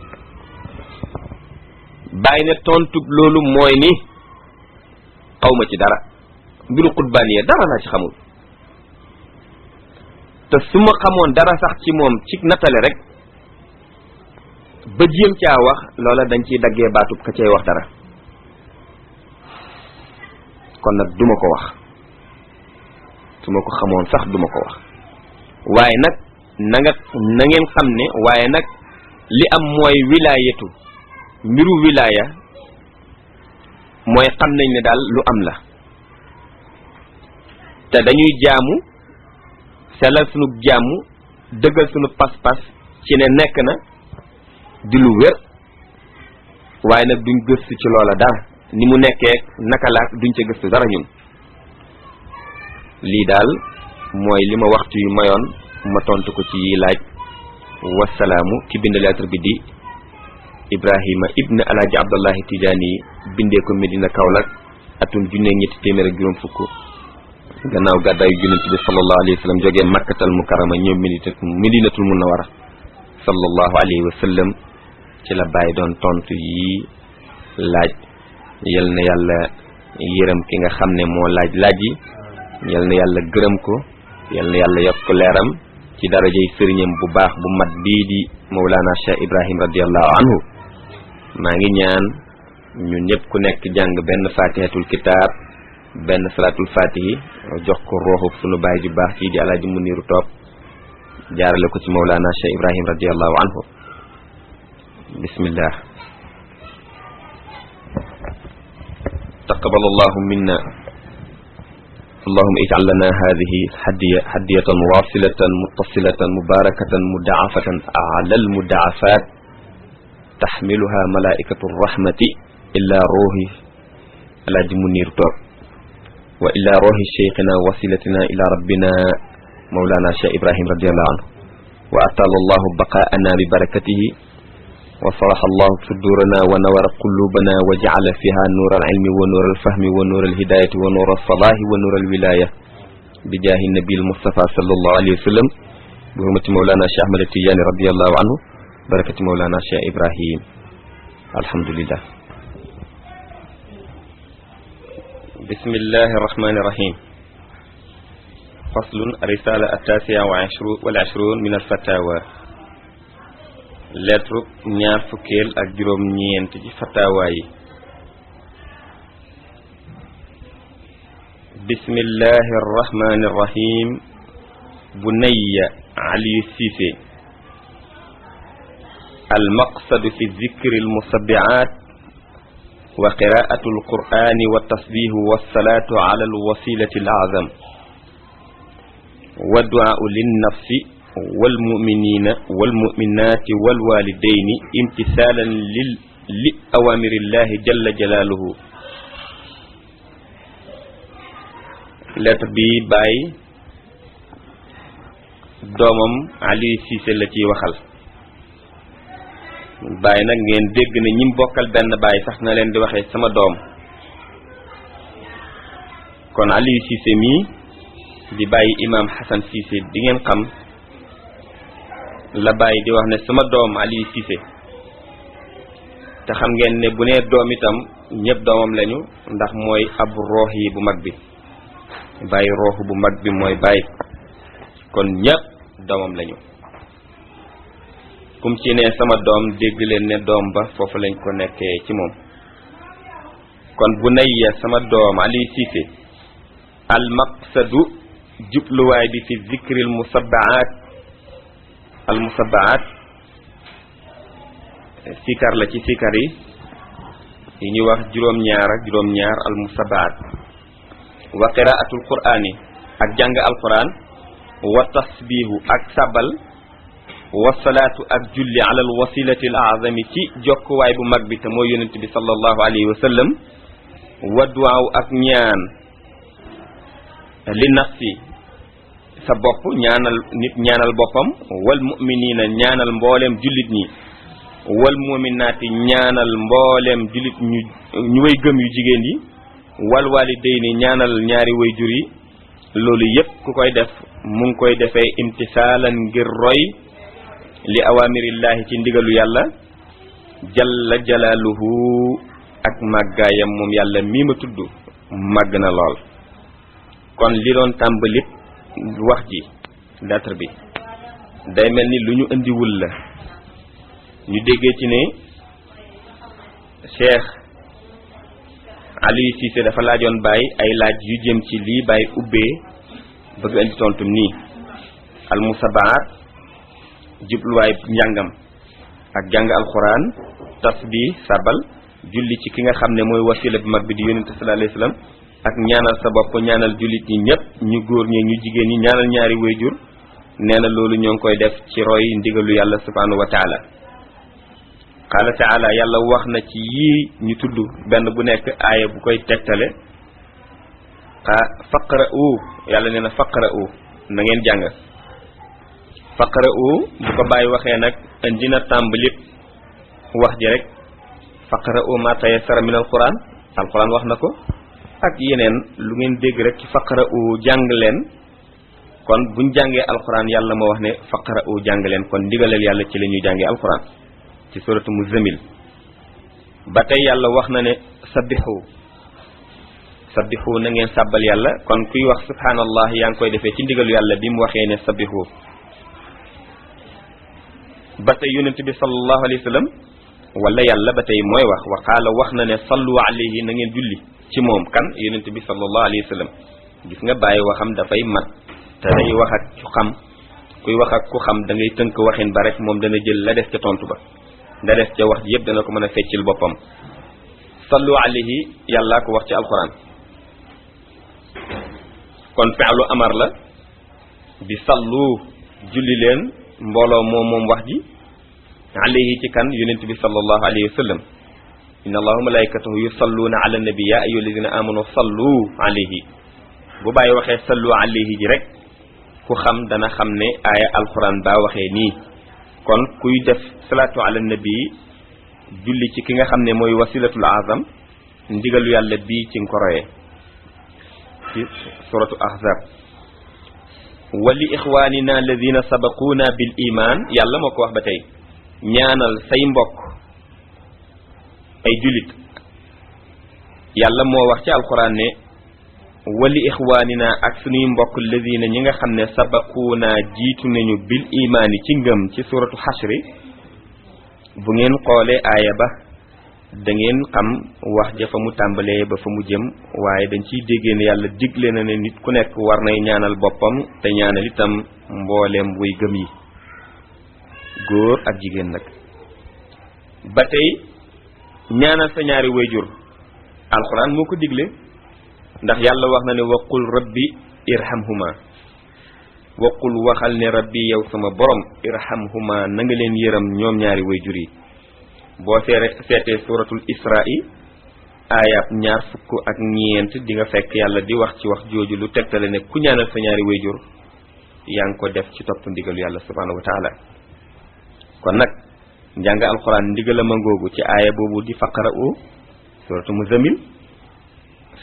bàyyi ne tontu loolu mooy ni xawma ci dara mbiru qutbaaniya dara laa ci xamul te su ma xamoon dara sax ci moom ci nattale rek ba jéem caa wax loola dañ ciy daggee baatub ka cay wax dara kon nag duma ko wax su ma ko xamoon sax duma ko wax waaye nag na ngeen xam ne waaye nag li am mooy wilaayatu mbiru wilaaya mooy xam nañ ne daal lu am la te dañuy jaamu selal sunu jaamu dëggal sunu pas-pas ci ne nekk na di lu wér waaye nag duñ gëstu ci loola dara ni mu nekkee naka la duñ ca gëstu dara ñun lii daal mooy li ma waxtu yu mayoon ma tontu ko ci yi laaj wasalaamu ki bind lettre bi di Ibrahima ibn Alaaji Abdullahi Tijaani bindee ko Medina Kaolack atum 1940 gannaaw gàddaayu Yonent bi sallallahu alayhi wa sallam jógee Makkatal Mukarrama ñëw Medinatul Munawwara sallallahu alayhi wa sallam ci la bàyyi doon tontu yi laaj yal na yàlla yërëm ki nga xam ne moo laaj yi yal na yàlla gërëm ko yal na yàlla yokk leeram ci darajay sëriñam bu baax bu mat bii di Mawlana Cheikh Ibrahim radiyallahu anhu maa ngi ñaan ñun ñëpp ku nekk jàng benn fatihatul kitaab benn salatul fatihi jox ko rooxu sunu baay ju baax ci di Alaaji Muniru Toop jaarale ko ci Mawlana Cheikh Ibrahim radiyallahu anhu bismillah taqabbalallahu minna اللهم اجعل لنا هذه هدية واصلة متصلة مباركة مضاعفة أعلى المضاعفات تحملها ملائكة الرحمة إلا روح الحاج منير توب وإلا روح شيخنا وصلتنا إلى ربنا مولانا شيخ إبراهيم رضي الله عنه وأطال الله بقاءنا ببركته وصرح الله صدورنا ونور قلوبنا وجعل فيها نور العلم ونور الفهم ونور الهداية ونور الصلاح ونور الولاية بجاه النبي المصطفى صلى الله عليه وسلم بحرمة مولانا شيخ أحمد التجاني رضي الله عنه بركة مولانا شيخ إبراهيم الحمد لله بسم الله الرحمن الرحيم فصل الرسالة 29 من الفتاوى lettre ñaar fukkeel ak juróom ñeent ci fatawa yi bismillahi arrahmani arrahim bunayya Ali Cissé المقصد في ذكر المسبعات وقراءة القرآن والتسبيح والصلاة على الوسيلة الأعظم والدعاء للنفس والمؤمنين والمؤمنات والوالدين امتثالا لأوامر الله جل جلاله lettre bi Baye doomam Ali Cissé la ciy waxal Baye nag ngeen dégg na ñim bokkal benn Baye sax na leen di waxee sama doom kon Ali Cissé mii di Baye Imam Hassan Cissé di ngeen xam la Baye di wax ne sama doom Ali Cissé te xam ngeen ne bu nee doom itam ñëpp doomam lañu ndax mooy ab roox yi bu mag bi Baye roox bu mag bi mooy Baye kon ñëpp doomam lañu kum ci ne sama doom dégg leen ne doom ba foofu lañ ko nekkee ci moom kon bu nayya sama doom Ali Cissé al maqsadu jubluwaay bi fi zikril musabbaat al musabbaat sikar la ci sikar yi ñuy wax juróom-ñaar ak juróom-ñaar al musabbaat wa qiraatul qur'ani ak jàng alquran wa tasbihu ak sabal wa salaatu ak julli ala al wasilati al a'zami ci jokkuwaay bu mag bi te mooy yonent bi sallallahu alayhi wa sallam wa duwaaw ak ñaan li nafsi sa bopp ñaanal nit ñaanal boppam wal mu'minina ñaanal mboolem jullit ñi wal mu'minaati ñaanal mboolem jullit ñu way gëm yu jigéen yi wal walidayni ñaanal ñaari way jur yi loolu yépp ku koy def mu ngi koy defee imtisaalan ngir roy li awamirillahi ci ndigalu yàlla jalla jalaaluhu ak màggaayam moom yàlla mii ma tudd màgg na lool kon li doon tàmbalit wax ji lettre bi day mel ni lu ñu indiwul la ñu déggee ci ne Cheikh Aliou Cissé dafa laajoon Baye ay laaj yu jëm ci lii Baye ubbee bëgg indi tontum nii al musabaat jubluwaay njàngam ak jàng alquran tasbih sabal julli ci ki nga xam ne mooy wasila bi mag bi di yonente sallallahu alayhi wasallam ak ñaanal sa bopp ñaanal jullit ñi ñëpp ñu góor ñi ñu jigéen ñi ñaanal ñaari wayjur nee na loolu ñoo ngi koy def ci roy ndigalu yàlla subhanahu wa taala qaala taala yàlla wax na ci yii ñu tudd benn bu nekk aaya bu koy tegtale faqra'u yàlla nee na faqra'u na ngeen jàng faqra'u bu ko bàyyi waxee nag indi na tàmbali wax ji rek faqra'u ma tayassara min alquran alquran wax na ko ak yeneen lu ngeen dégg rek ci faqra'u jàng leen kon buñ jàngee alquran yàlla moo wax ne faqra'u jàng leen kon ndigalal yàlla ci la ñuy jàngee alquran ci suratu muzammil ba tey yàlla wax na ne sabbihu na ngeen sàbbal yàlla kon kuy wax subhanallah yaa ngi koy defee ci ndigalu yàlla bi mu waxee ne sabbihu ba tey yonent bi sallallahu alayhi wa sallam wala yàlla ba tey mooy wax wa qaala wax na ne sallu alayhi na ngeen julli ci moom kan yonent bi sallallahu alayhi wa sallam gis nga bàyyi waxam dafay mat te day wax ak ku xam kuy wax ak ku xam da ngay tënk waxin ba rek moom dana jël la def ca tontu ba la def ca wax ji yëpp dana ko mën a feccil boppam sallu alayhi yàllaa ko wax ci alquran kon fi'lu amar la bi sallu julli leen mbooloo moom wax ji alayhi ci kan yonent bi sallallahu alayhi wa sallam inna allaha wa malaikatahu yusalluna ala nabi ya ayyuhalladhina amanu sallu alayhi bu bàyyi waxee sallu alayhi ji rek ku xam dana xam ne aaya alquran baa waxee nii kon kuy def salatu ala nabi julli ci ki nga xam ne mooy wasilatul azam ndigalu yàlla bii ci nga ko royee ci suratu ahzab wali ixwanina alladina sabaquna bil iman yàlla moo ko wax ba tey ñaanal say mbokk ay julit yàlla moo wax ci alquran ne wali ixwanina ak suñuy mbokk alladina ñi nga xam ne sabaquna jiitu nañu bil imaani ci ngëm ci suratu xashri bu ngeen xoolee aaya ba da ngeen xam wax ja fa mu tàmbalee ba fa mu jëm waaye dañ ciy déggee ne yàlla digle na ne nit ku nekk war nay ñaanal boppam te ñaanal itam mbooleem way gëm yi góor ak jigéen nag ba tey ñaanal sa ñaari wayjur alxuraan moo ko digle ndax yàlla wax na ne waqul rabbi irhamhuma waqul waxal ne rabbi yow sama borom irhamhuma na nga leen yërëm ñoom ñaari wayjur yi boo seetee suratul isra'i ayat 24 di nga fekk yàlla di wax ci wax jooju lu tegtale ne ku ñaanal sa ñaari wayjur yaa ngi ko def ci topp ndigalu yàlla subhanahu wa taala kon nag njàng alquran ndigalam a ngoogu ci aaya boobu di faqra'u suratu muzammil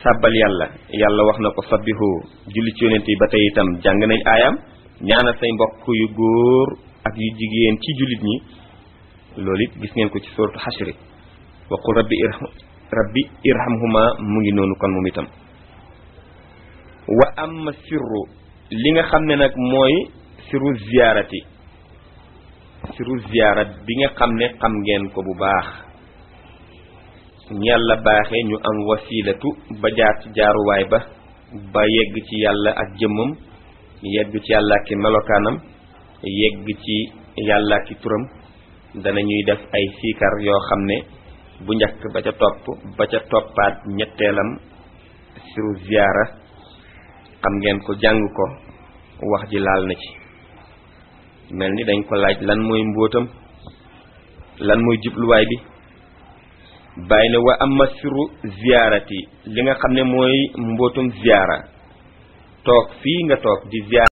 sàbbal yàlla yàlla wax na ko sabbihu julli ci yonent yi ba tey itam jàng nañ aayam ñaanal say mbokk yu góor ak yu jigéen ci jullit ñi loolu it gis ngeen ko ci suratu xashri wa qul rabbi irhamhuma mu ngi noonu kon moom itam wa amma sirru li nga xam ne nag mooy sirru ziyarat bi nga xam ne xam ngeen ko bu baax yàlla baaxee ñu am wasilatu ba jaar ci jaaruwaay ba yegg ci yàlla ak jëmmam yegg ci yàlla ak melokaanam yegg ci yàlla ak turam dana ñuy def ay siikar yoo xam ne bu njëkk ba ca toppaat ñetteelam siru ziyaara xam ngeen ko jàng ko wax ji laal na ci mel ni dañ ko laaj lan mooy mbóotam lan mooy jubluwaay bi bàyyi ne wa amma siru ziyaarati li nga xam ne mooy mbóotum ziyaara toog fii nga toog di ziyaara